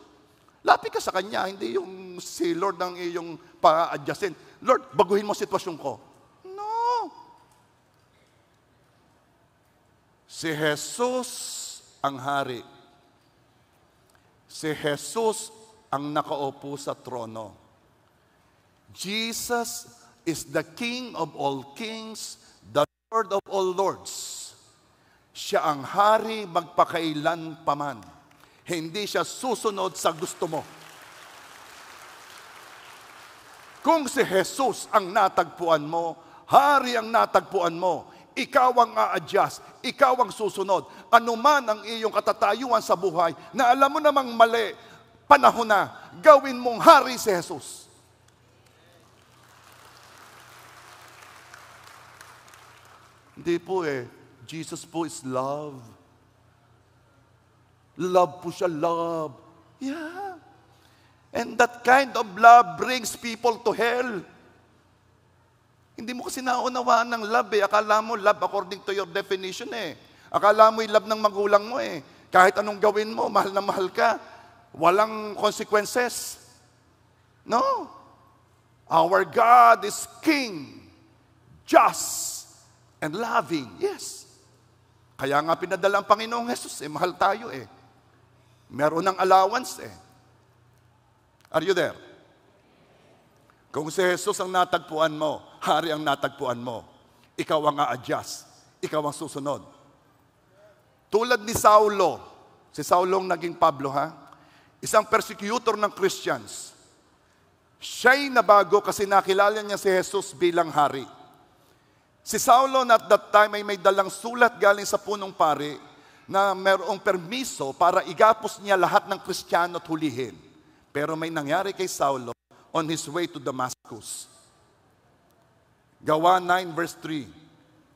Lapit ka sa Kanya, hindi yung si Lord ang iyong pa-adjustin. Lord, baguhin mo sitwasyon ko. No. Si Jesus ang hari. Si Jesus ang nakaupo sa trono. Jesus is the King of all kings, the Lord of all lords. Siya ang hari magpakailan paman. Hindi siya susunod sa gusto mo. Kung si Jesus ang natagpuan mo, hari ang natagpuan mo, ikaw ang a-adjust, ikaw ang susunod. Ano man ang iyong katatayuan sa buhay, na alam mo namang mali, panahon na, gawin mong hari si Jesus. Hindi po Jesus po is love. Love po siya, love. Yeah. And that kind of love brings people to hell. Hindi mo kasi naunawaan ng love Akala mo love according to your definition Akala mo yung love ng magulang mo Kahit anong gawin mo, mahal na mahal ka. Walang consequences. No. Our God is King, just, and loving. Yes. Kaya nga pinadala ang Panginoong Jesus, mahal tayo Meron ng allowance Are you there? Kung si Jesus ang natagpuan mo, hari ang natagpuan mo, ikaw ang a-adjust, ikaw ang susunod. Tulad ni Saulo, si Saulo ang naging Pablo isang persecutor ng Christians. Siya'y nabago kasi nakilala niya si Jesus bilang hari. Si Saulo at that time ay may dalang sulat galing sa punong pari na mayroong permiso para igapos niya lahat ng Kristiyano at hulihin. Pero may nangyari kay Saulo on his way to Damascus. Gawa 9 verse 3.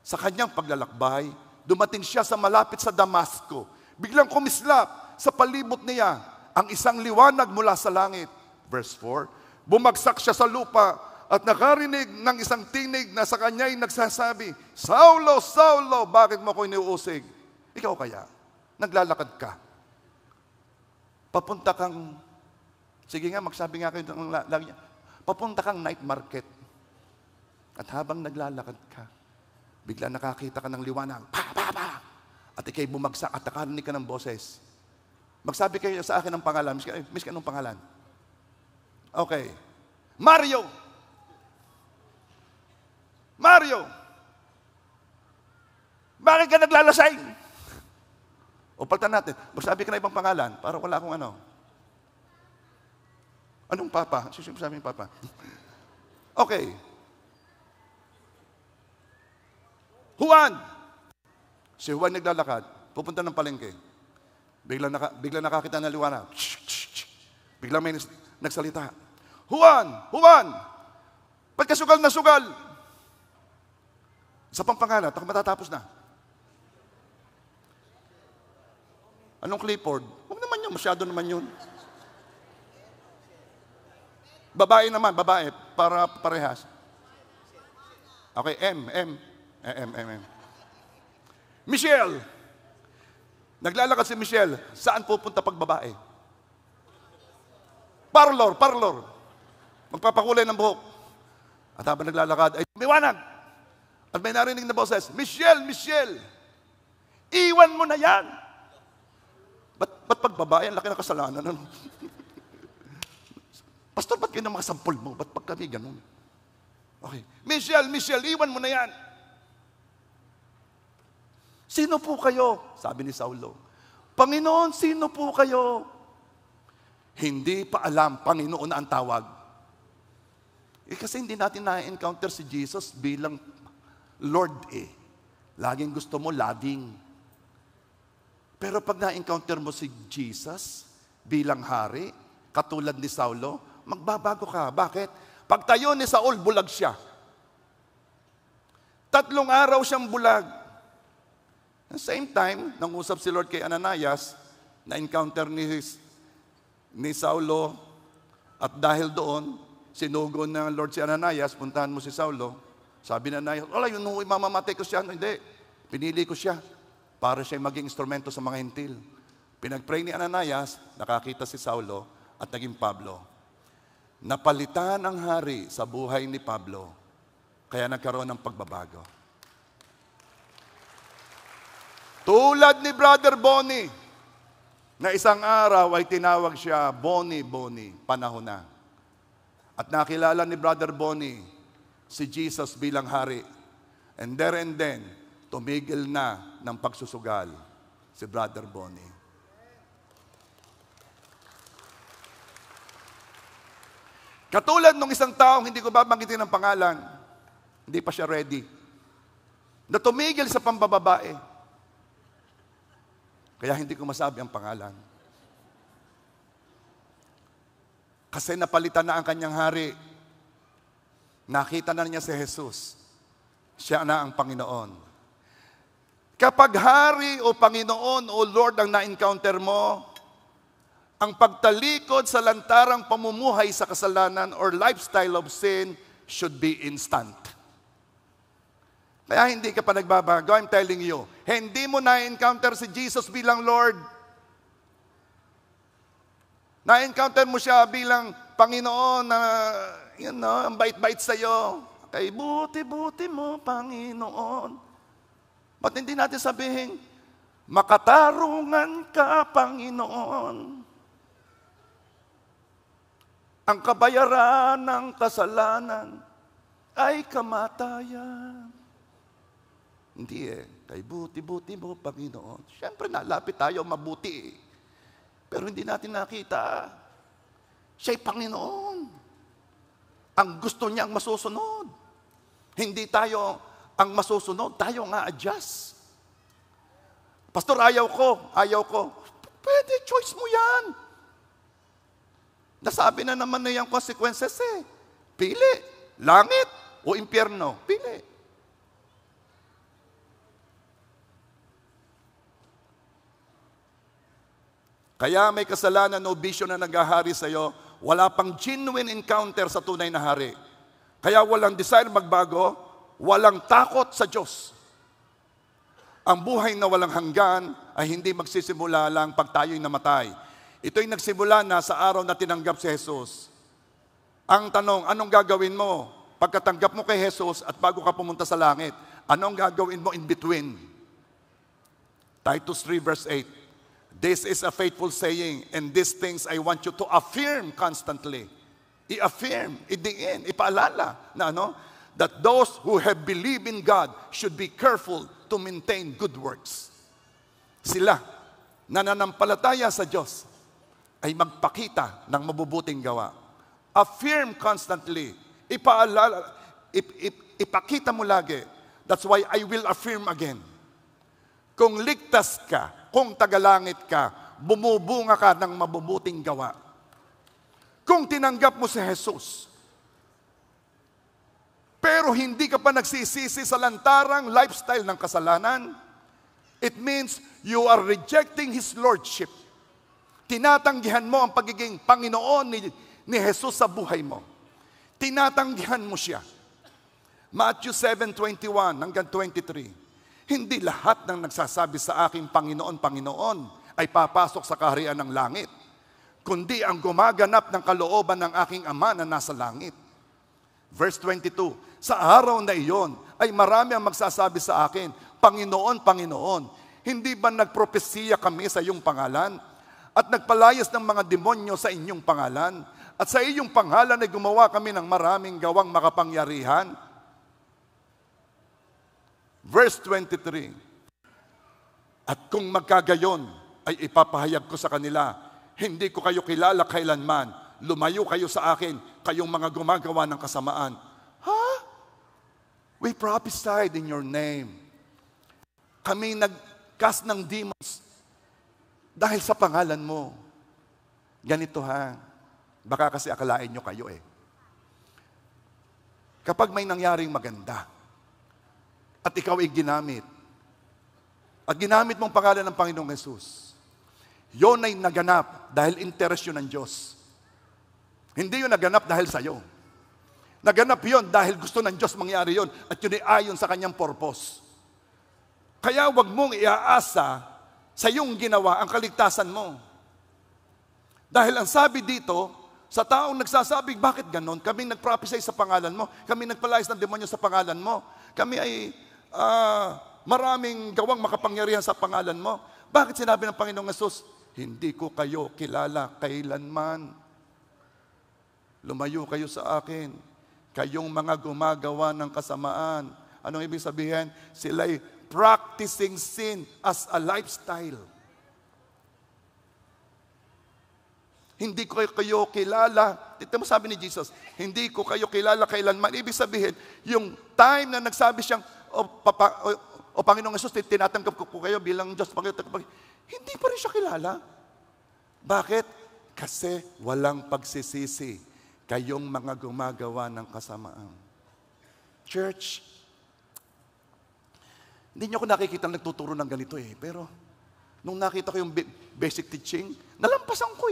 Sa kanyang paglalakbay, dumating siya sa malapit sa Damasco. Biglang kumislap sa palibot niya ang isang liwanag mula sa langit. Verse 4. Bumagsak siya sa lupa at nakarinig ng isang tinig na sa kanya'y nagsasabi, Saulo, Saulo, bakit mo ako iniuusig? Ikaw kaya, naglalakad ka. Papunta kang, sige nga, magsabi nga kayo lagi niya, papunta kang night market. At habang naglalakad ka, bigla nakakita ka ng liwanag, pa, pa, pa. At ikay bumagsak at nakarinig ka ng boses. Magsabi kayo sa akin ng pangalan. Miss, anong pangalan? Okay. Mario! Mario! Bakit ka naglalasay? O palitan natin. Magsabi ka na ibang pangalan para wala akong ano. Anong papa? Sabi yung papa. Okay. Juan! Si Juan naglalakad. Pupunta ng palengke. Bigla nakakita ng liwanag. Bigla may nagsalita. Juan! Juan! Ba't ka sugal na sugal? Sa pang pangalan, matatapos na. Anong Clifford? Huwag naman yun, masyado naman yun. Babae naman, babae, para parehas. Okay, M. Michelle. Naglalakad si Michelle. Saan pupunta pag babae? Parlor. Magpapakulay ng buhok. At habang naglalakad, ay miwanag. At may narinig na boses, Michelle, iwan mo na yan. Ba't pag babae, ang laki ng kasalanan? Ano? Pastor, ba't kayo ng mga sampol mo? Ba't pag kami ganun? Okay. Michelle, iwan mo na yan. Sino po kayo? Sabi ni Saulo. Panginoon, sino po kayo? Hindi pa alam, Panginoon na ang tawag. Kasi hindi natin na-encounter si Jesus bilang Lord Laging gusto mo, loving. Pero pag na-encounter mo si Jesus bilang hari, katulad ni Saulo, magbabago ka. Bakit? Pagtayo ni Saul, bulag siya. 3 araw siyang bulag. At the same time, nang usap si Lord kay Ananias, na-encounter ni Saulo, at dahil doon, sinugo ng Lord si Ananias, puntahan mo si Saulo. Sabi ni Ananias, wala, yun mamamatay ko siya. Hindi, pinili ko siya para siya maging instrumento sa mga hintil. Pinag-pray ni Ananias, nakakita si Saulo at naging Pablo. Napalitan ang hari sa buhay ni Pablo, kaya nagkaroon ng pagbabago. Tulad ni Brother Bonnie, na isang araw ay tinawag siya, Bonnie, panahon na. At nakilala ni Brother Bonnie si Jesus bilang hari. And there and then, tumigil na ng pagsusugal si Brother Bonnie. Katulad ng isang taong hindi ko babanggitin ang pangalan, hindi pa siya ready, na tumigil sa pambababae. Kaya hindi ko masabi ang pangalan. Kasi napalitan na ang kanyang hari. Nakita na niya si Jesus. Siya na ang Panginoon. Kapag hari o Panginoon o Lord ang na-encounter mo, ang pagtalikod sa lantarang pamumuhay sa kasalanan or lifestyle of sin should be instant. Kaya hindi ka pa nagbabago. I'm telling you, hindi mo na-encounter si Jesus bilang Lord. Na-encounter mo siya bilang Panginoon na ang bait-bait sa'yo. Kay buti-buti mo, Panginoon. Ba't hindi natin sabihin, makatarungan ka, Panginoon. Ang kabayaran ng kasalanan ay kamatayan. Hindi kay buti-buti mo, Panginoon. Siyempre, nalapit tayo mabuti. Pero hindi natin nakita. Siya'y Panginoon. Ang gusto niya ang masusunod. Hindi tayo ang masusunod, tayo nga adjust. Pastor, ayaw ko. Pwede, choice mo yan. Nasabi na naman na yung consequences Pili, langit o impyerno. Pili. Kaya may kasalanan o bisyo na naghahari sa'yo, wala pang genuine encounter sa tunay na hari. Kaya walang desire magbago, walang takot sa Diyos. Ang buhay na walang hanggan ay hindi magsisimula lang pag tayo'y namatay. Ito'y nagsimula na sa araw na tinanggap si Jesus. Ang tanong, anong gagawin mo pagkatanggap mo kay Jesus at bago ka pumunta sa langit? Anong gagawin mo in between? Titus 3 verse 8. This is a faithful saying, and these things I want you to affirm constantly. I-affirm, idiin, ipaalala na that those who have believed in God should be careful to maintain good works. Sila, nananampalataya sa Diyos, ay magpakita ng mabubuting gawa. Affirm constantly. Ipaalala, ipakita mo lagi. That's why I will affirm again. Kung ligtas ka, kung tagalangit ka, bumubunga ka ng mabubuting gawa. Kung tinanggap mo si Jesus, pero hindi ka pa nagsisisi sa lantarang lifestyle ng kasalanan, it means you are rejecting His Lordship. Tinatanggihan mo ang pagiging Panginoon ni Jesus sa buhay mo. Tinatanggihan mo siya. Matthew 7:21 hanggang 23. Hindi lahat ng nagsasabi sa aking Panginoon, Panginoon ay papasok sa kaharian ng langit, kundi ang gumaganap ng kalooban ng aking Ama na nasa langit. Verse 22, sa araw na iyon ay marami ang magsasabi sa akin, Panginoon, Panginoon, hindi ba nagpropesiya kami sa iyong pangalan? At nagpalayas ng mga demonyo sa inyong pangalan? At sa iyong pangalan ay gumawa kami ng maraming gawang makapangyarihan? Verse 23, at kung magkagayon ay ipapahayag ko sa kanila, hindi ko kayo kilala kailanman, lumayo kayo sa akin, kayong mga gumagawa ng kasamaan. We prophesied in your name. Kami nag-cast ng demons dahil sa pangalan mo. Ganito baka kasi akalain nyo kayo Kapag may nangyaring maganda, at ikaw ay ginamit, at ginamit mong pangalan ng Panginoong Jesus, yon ay naganap dahil interes yun ng Diyos. Hindi yun naganap dahil sa'yo. Naganap yun dahil gusto ng Diyos mangyari yun, at yun ay ayon sa kanyang purpose. Kaya wag mong iaasa sa iyong ginawa ang kaligtasan mo. Dahil ang sabi dito, sa taong nagsasabing, bakit ganon? Kami nag-prophesy sa pangalan mo, kami nagpalayas ng demonyo sa pangalan mo, kami ay maraming gawang makapangyarihan sa pangalan mo. Bakit sinabi ng Panginoong Yesus, hindi ko kayo kilala kailanman. Lumayo kayo sa akin, kayong mga gumagawa ng kasamaan. Anong ibig sabihin? Sila'y practicing sin as a lifestyle. Hindi ko kayo kilala. Ito mo sabi ni Jesus, hindi ko kayo kilala kailanman. Ibig sabihin, yung time na nagsabi siyang, o Panginoong Jesus, tinatanggap ko kayo bilang Diyos. Hindi pa rin siya kilala. Bakit? Kasi walang pagsisisi. Kayong mga gumagawa ng kasamaan. Church, hindi niyo ako nakikita nagtuturo ng ganito pero nung nakita ko yung basic teaching, nalampasan ko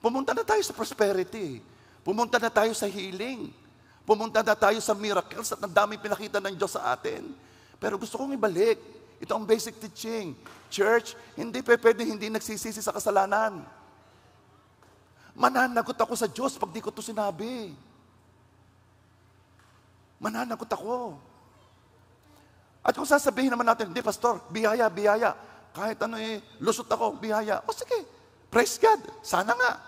Pumunta na tayo sa prosperity. Pumunta na tayo sa healing. Pumunta na tayo sa miracles at ang daming pinakita ng Diyos sa atin. Pero gusto kong ibalik. Ito ang basic teaching. Church, hindi pwede hindi nagsisisi sa kasalanan. Mananagot ako sa Diyos pag di ko ito sinabi. Mananagot ako. At kung sasabihin naman natin, hindi pastor, biyaya, biyaya. Kahit ano lusot ako, biyaya. O sige, praise God, sana nga.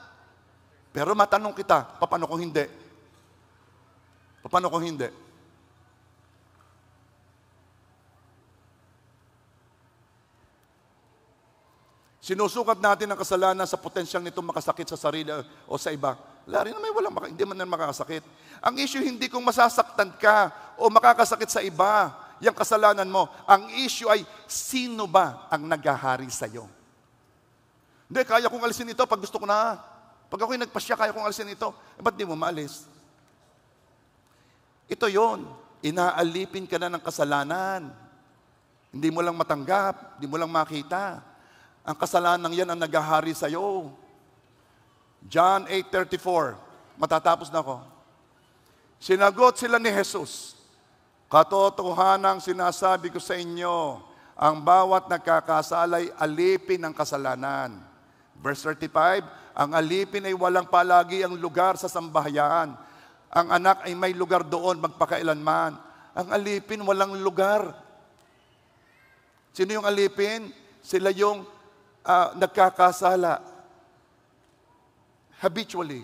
Pero matanong kita, paano kung hindi? Paano kung hindi? Sinusukat natin ang kasalanan sa potensyal nito makasakit sa sarili o sa iba. Lari na hindi man na makakasakit. Ang issue hindi kung masasaktan ka o makakasakit sa iba, yung kasalanan mo. Ang issue ay sino ba ang naghahari sa iyo? Hindi, kaya kong alisin ito pag gusto ko na. Pag ako'y nagpasya, kaya kong alisin ito. Ba't di mo maalis? Ito yon, inaalipin ka na ng kasalanan. Hindi mo lang matanggap, hindi mo lang makita. Ang kasalanan yan ang naghahari sa iyo. John 8:34. Matatapos na ako. Sinagot sila ni Jesus, katotohanang sinasabi ko sa inyo, ang bawat nagkakasalay alipin ng kasalanan. Verse 35, ang alipin ay walang palagi ang lugar sa sambahayan. Ang anak ay may lugar doon magpakailanman. Ang alipin walang lugar. Sino yung alipin? Sila yung nagkakasala. Habitually.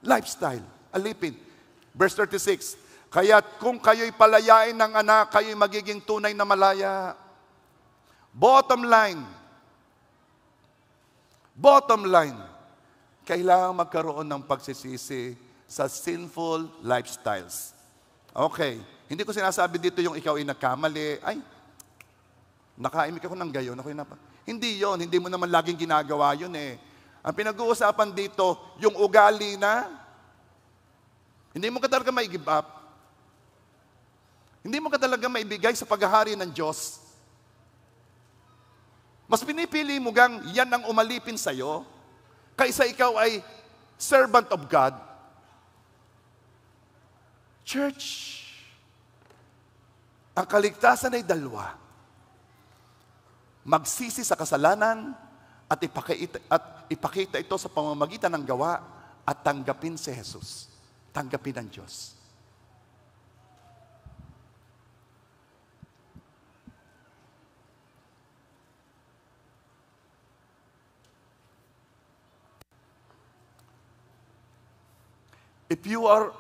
Lifestyle. Alipin. Verse 36. Kaya't kung kayo'y palayain ng anak, kayo'y magiging tunay na malaya. Bottom line, kailangan magkaroon ng pagsisisi sa sinful lifestyles. Okay. Hindi ko sinasabi dito yung ikaw ay nagkamali. Ay, nakaimik ako ng gayon. Hindi yon, hindi mo naman laging ginagawa yun eh. Ang pinag-uusapan dito, yung ugali na, hindi mo ka talaga may give up. Hindi mo ka talaga maibigay sa paghahari ng Diyos. Mas pinipili mo gang yan ang umalipin sa'yo, kaysa ikaw ay servant of God. Church, ang kaligtasan ay dalawa. Magsisi sa kasalanan at ipakita ito sa pamamagitan ng gawa at tanggapin si Jesus. Tanggapin ang Diyos. If you are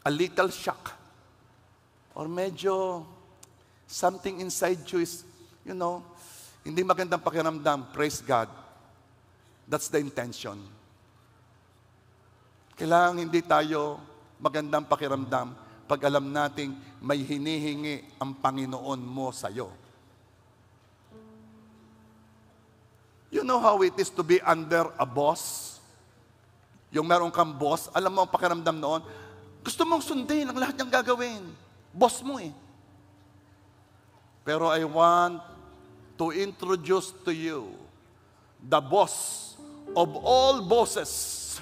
a little shocked or medyo something inside you is hindi magandang pakiramdam, praise God. That's the intention. Kailangan hindi tayo magandang pakiramdam pag alam nating may hinihingi ang Panginoon mo sa'yo. You know how it is to be under a boss? Yung meron kang boss, alam mo ang pakiramdam noon, gusto mong sundin ang lahat niyang gagawin. Boss mo eh. Pero I want to introduce to you the boss of all bosses,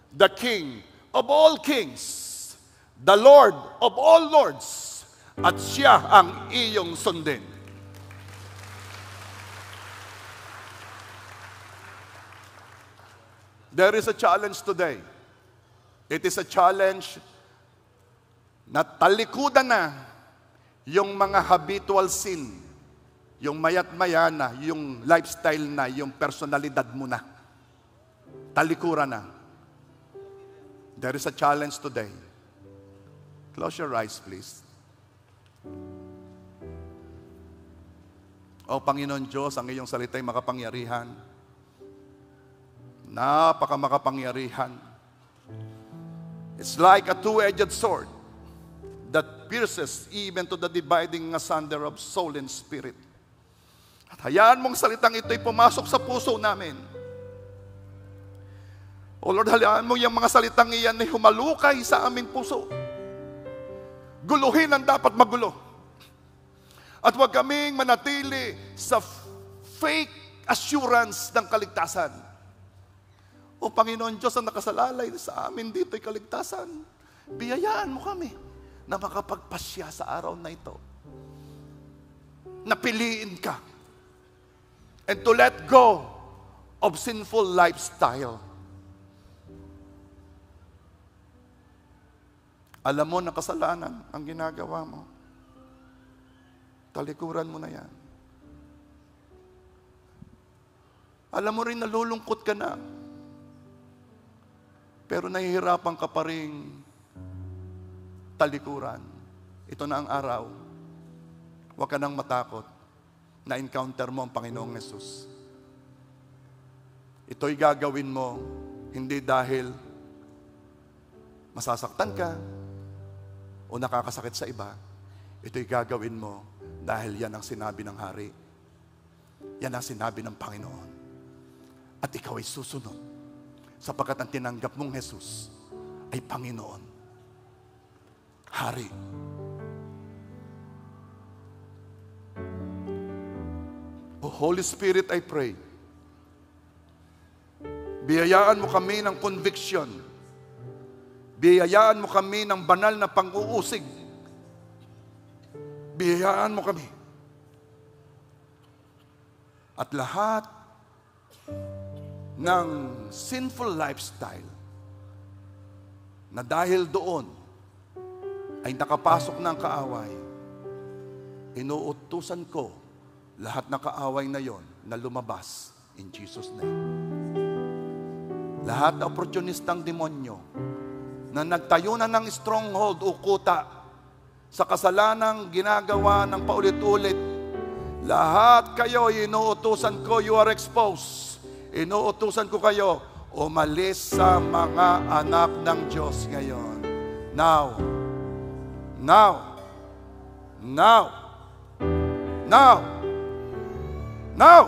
the King of all kings, the Lord of all lords, at siya ang iyong sundin. There is a challenge today. It is a challenge na talikudan na yung mga habitual sin. Yung mayat-maya na, yung lifestyle na, yung personalidad mo na. Talikuran na. There is a challenge today. Close your eyes, please. O Panginoon Diyos, ang iyong salita'y makapangyarihan. Napaka-makapangyarihan. It's like a two-edged sword that pierces even to the dividing asunder of soul and spirit. At hayaan mong salitang ito'y pumasok sa puso namin. O Lord, hayaan mo yung mga salitang iyan ay humalukay sa aming puso. Guluhin ang dapat magulo. At huwag kaming manatili sa fake assurance ng kaligtasan. O Panginoon Diyos, ang nakasalalay sa amin dito'y kaligtasan. Biyayaan mo kami na makapagpasya sa araw na ito. Napiliin ka. And to let go of sinful lifestyle. Alam mo na kasalanan ang ginagawa mo. Talikuran mo na yan. Alam mo rin nalulungkot ka na. Pero nahihirapan ka pa rin talikuran. Ito na ang araw. Huwag ka nang matakot na encounter mo ang Panginoong Hesus. Ito'y gagawin mo hindi dahil masasaktan ka o nakakasakit sa iba. Ito'y gagawin mo dahil yan ang sinabi ng Hari. Yan ang sinabi ng Panginoon. At ikaw ay susunod sapagkat ang tinanggap mong Hesus ay Panginoon. Hari. O Holy Spirit, I pray, biyayaan mo kami ng conviction. Biyayaan mo kami ng banal na pang-uusig. Biyayaan mo kami. At lahat ng sinful lifestyle na dahil doon ay nakapasok ng kaaway, inuutusan ko lahat ng kaaway na yon na lumabas in Jesus' name. Lahat na opportunistang demonyo na nagtayo na ng stronghold o kuta sa kasalanang ginagawa ng paulit-ulit, lahat kayo inuutusan ko, you are exposed. Inuutusan ko kayo, umalis sa mga anak ng Diyos ngayon. Now. Now. Now. Now. Now.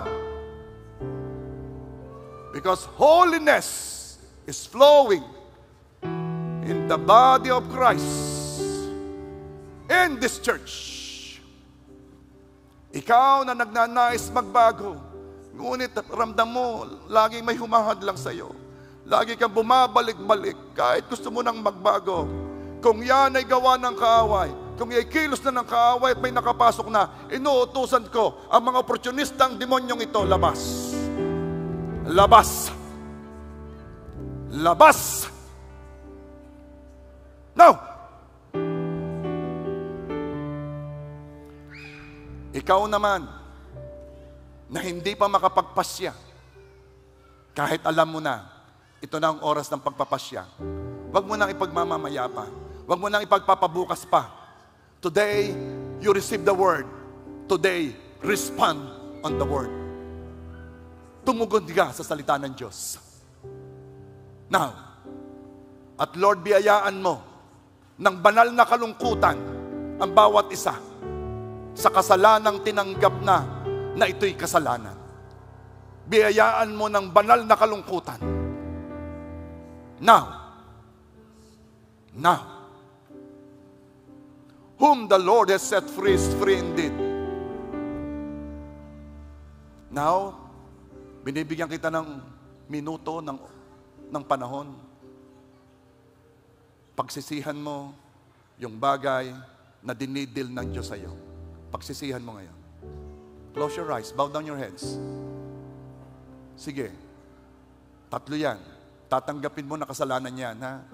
Because holiness is flowing in the body of Christ in this church. Ikaw na nagnanais magbago, ngunit ramdam mo, laging may humahad lang sa'yo. Lagi kang bumabalik-balik, kahit gusto mo nang magbago. Kung yan ay gawa ng kaaway, kung yan ay kilos na ng kaaway at may nakapasok na, inuutusan ko ang mga opportunistang demonyong ito, labas. Labas. Labas. Now! Ikaw naman, na hindi pa makapagpasya, kahit alam mo na, ito na ang oras ng pagpapasya, huwag mo nang ipagmamamaya pa. Huwag mo nang ipagpapabukas pa. Today, you receive the word. Today, respond on the word. Tumugon ka sa salita ng Diyos. Now, at Lord, biyayaan mo ng banal na kalungkutan ang bawat isa sa kasalanang tinanggap na ito'y kasalanan. Biyayaan mo ng banal na kalungkutan. Now. Whom the Lord has set free is free indeed. Now, binibigyan kita ng minuto, ng panahon. Pagsisihan mo yung bagay na dinidil ng Diyos sa'yo. Pagsisihan mo ngayon. Close your eyes, bow down your heads. Sige, 3 yan. Tatanggapin mo na kasalanan yan, ha?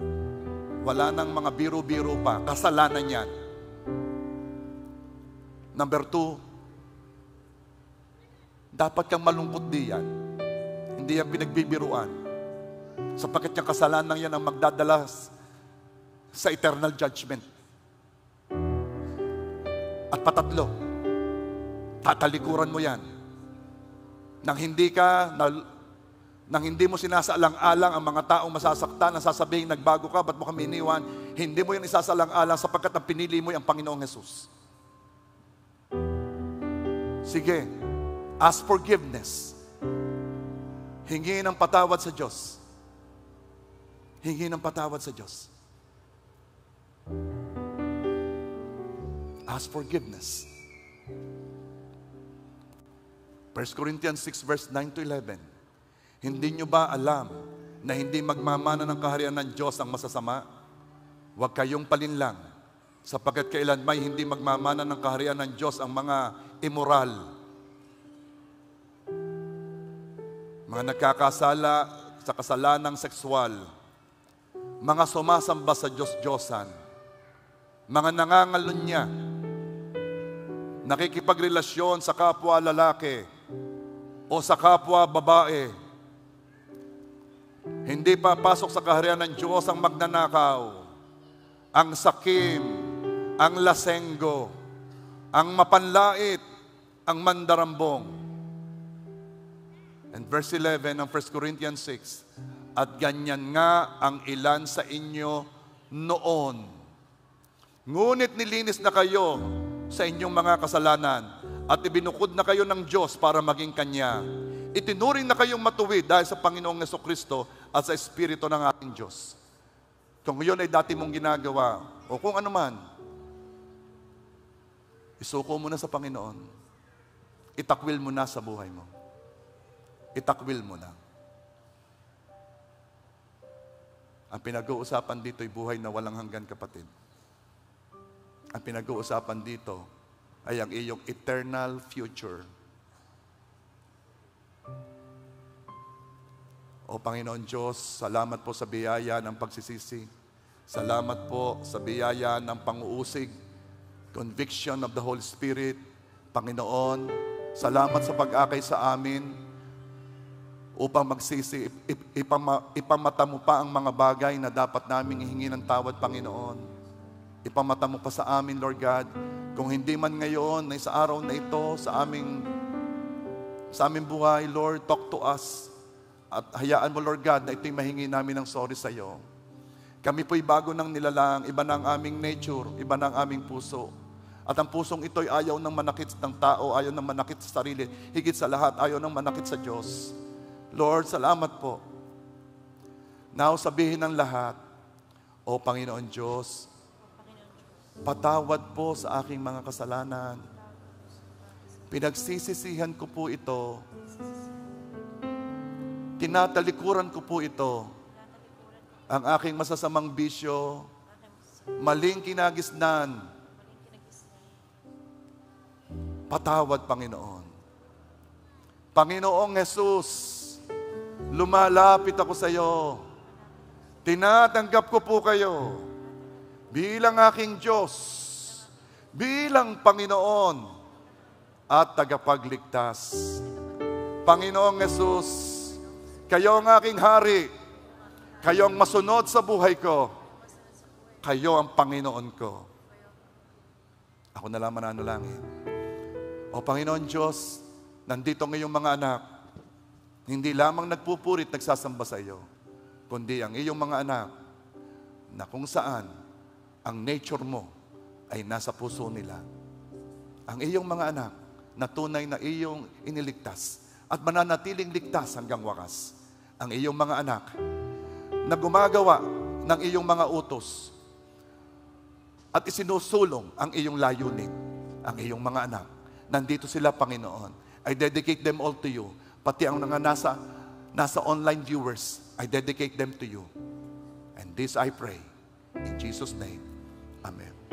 Wala nang mga biro-biro pa. Kasalanan yan. Number 2, dapat kang malungkot diyan. Hindi yan pinagbibiruan. Sapagkat yung kasalanan yan ang magdadala sa eternal judgment. At patatlo, tatalikuran mo yan. Nang hindi mo sinasaalang-alang ang mga taong masasaktan, ang sasabihin, nagbago ka, ba't mo kami iniwan? Hindi mo yan isasaalang-alang sapagkat ang pinili mo ay ang Panginoong Hesus. Sige, ask forgiveness. Hingi ng patawad sa Diyos. Hingi ng patawad sa Diyos. Ask forgiveness. 1 Corinthians 6 verse 9 to 11. Hindi nyo ba alam na hindi magmamana ng kaharian ng Diyos ang masasama? Huwag kayong palinlang, sapagkat kailan may hindi magmamana ng kaharian ng Diyos ang mga immoral, mga nagkakasala sa kasalanang sexual, mga sumasamba sa Diyos-Diyosan, mga nangangalunya, nakikipagrelasyon sa kapwa lalaki o sa kapwa babae, hindi papasok sa kaharian ng Diyos ang magnanakaw, ang sakim, ang lasenggo, ang mapanlait, ang mandarambong. And verse 11 ng 1 Corinthians 6, at ganyan nga ang ilan sa inyo noon. Ngunit nilinis na kayo sa inyong mga kasalanan at ibinukod na kayo ng Diyos para maging Kanya. Itinuring na kayong matuwid dahil sa Panginoong Jesucristo at sa Espiritu ng ating Diyos. Kung yun ay dati mong ginagawa, o kung ano man, isuko mo na sa Panginoon. Itakwil mo na sa buhay mo. Itakwil mo na. Ang pinag-uusapan dito ay buhay na walang hanggan, kapatid. Ang pinag-uusapan dito ay ang iyong eternal future. O Panginoon Diyos, salamat po sa biyaya ng pagsisisi. Salamat po sa biyaya ng pang-uusig, conviction of the Holy Spirit. Panginoon, salamat sa pag-akay sa amin upang magsisi, ipamata mo pa ang mga bagay na dapat naming ihingi ng tawad, Panginoon. Ipamata mo pa sa amin, Lord God, kung hindi man ngayon, ay sa araw na ito, sa aming buhay, Lord, talk to us. At hayaan mo, Lord God, na ito'y mahingi namin ng sorry sa iyo. Kami po'y bago ng nilalang, iba na ang aming nature, iba na ang aming puso. At ang pusong ito'y ayaw ng manakit ng tao, ayaw ng manakit sa sarili, higit sa lahat, ayaw ng manakit sa Diyos. Lord, salamat po. Now, sabihin ng lahat, O Panginoon Diyos, patawad po sa aking mga kasalanan. Pinagsisisihan ko po ito. Tinatalikuran ko po ito. Ang aking masasamang bisyo, maling kinagisnan. Patawad, Panginoon. Panginoong Jesus, lumalapit ako sa iyo. Tinatanggap ko po kayo bilang aking Diyos, bilang Panginoon at tagapagligtas. Panginoong Jesus, kayo ang aking hari. Kayo ang masunod sa buhay ko. Kayo ang Panginoon ko. Ako na lang mananalangin. O Panginoon Diyos, nandito ngayong mga anak, hindi lamang nagpupurit, nagsasamba sa iyo, kundi ang iyong mga anak na kung saan ang nature mo ay nasa puso nila. Ang iyong mga anak na tunay na iyong iniligtas at mananatiling ligtas hanggang wakas. Ang iyong mga anak na gumagawa ng iyong mga utos at isinusulong ang iyong layunin. Ang iyong mga anak, nandito sila, Panginoon. I dedicate them all to you. Pati ang mga nasa online viewers, I dedicate them to you. And this I pray in Jesus' name. Amen.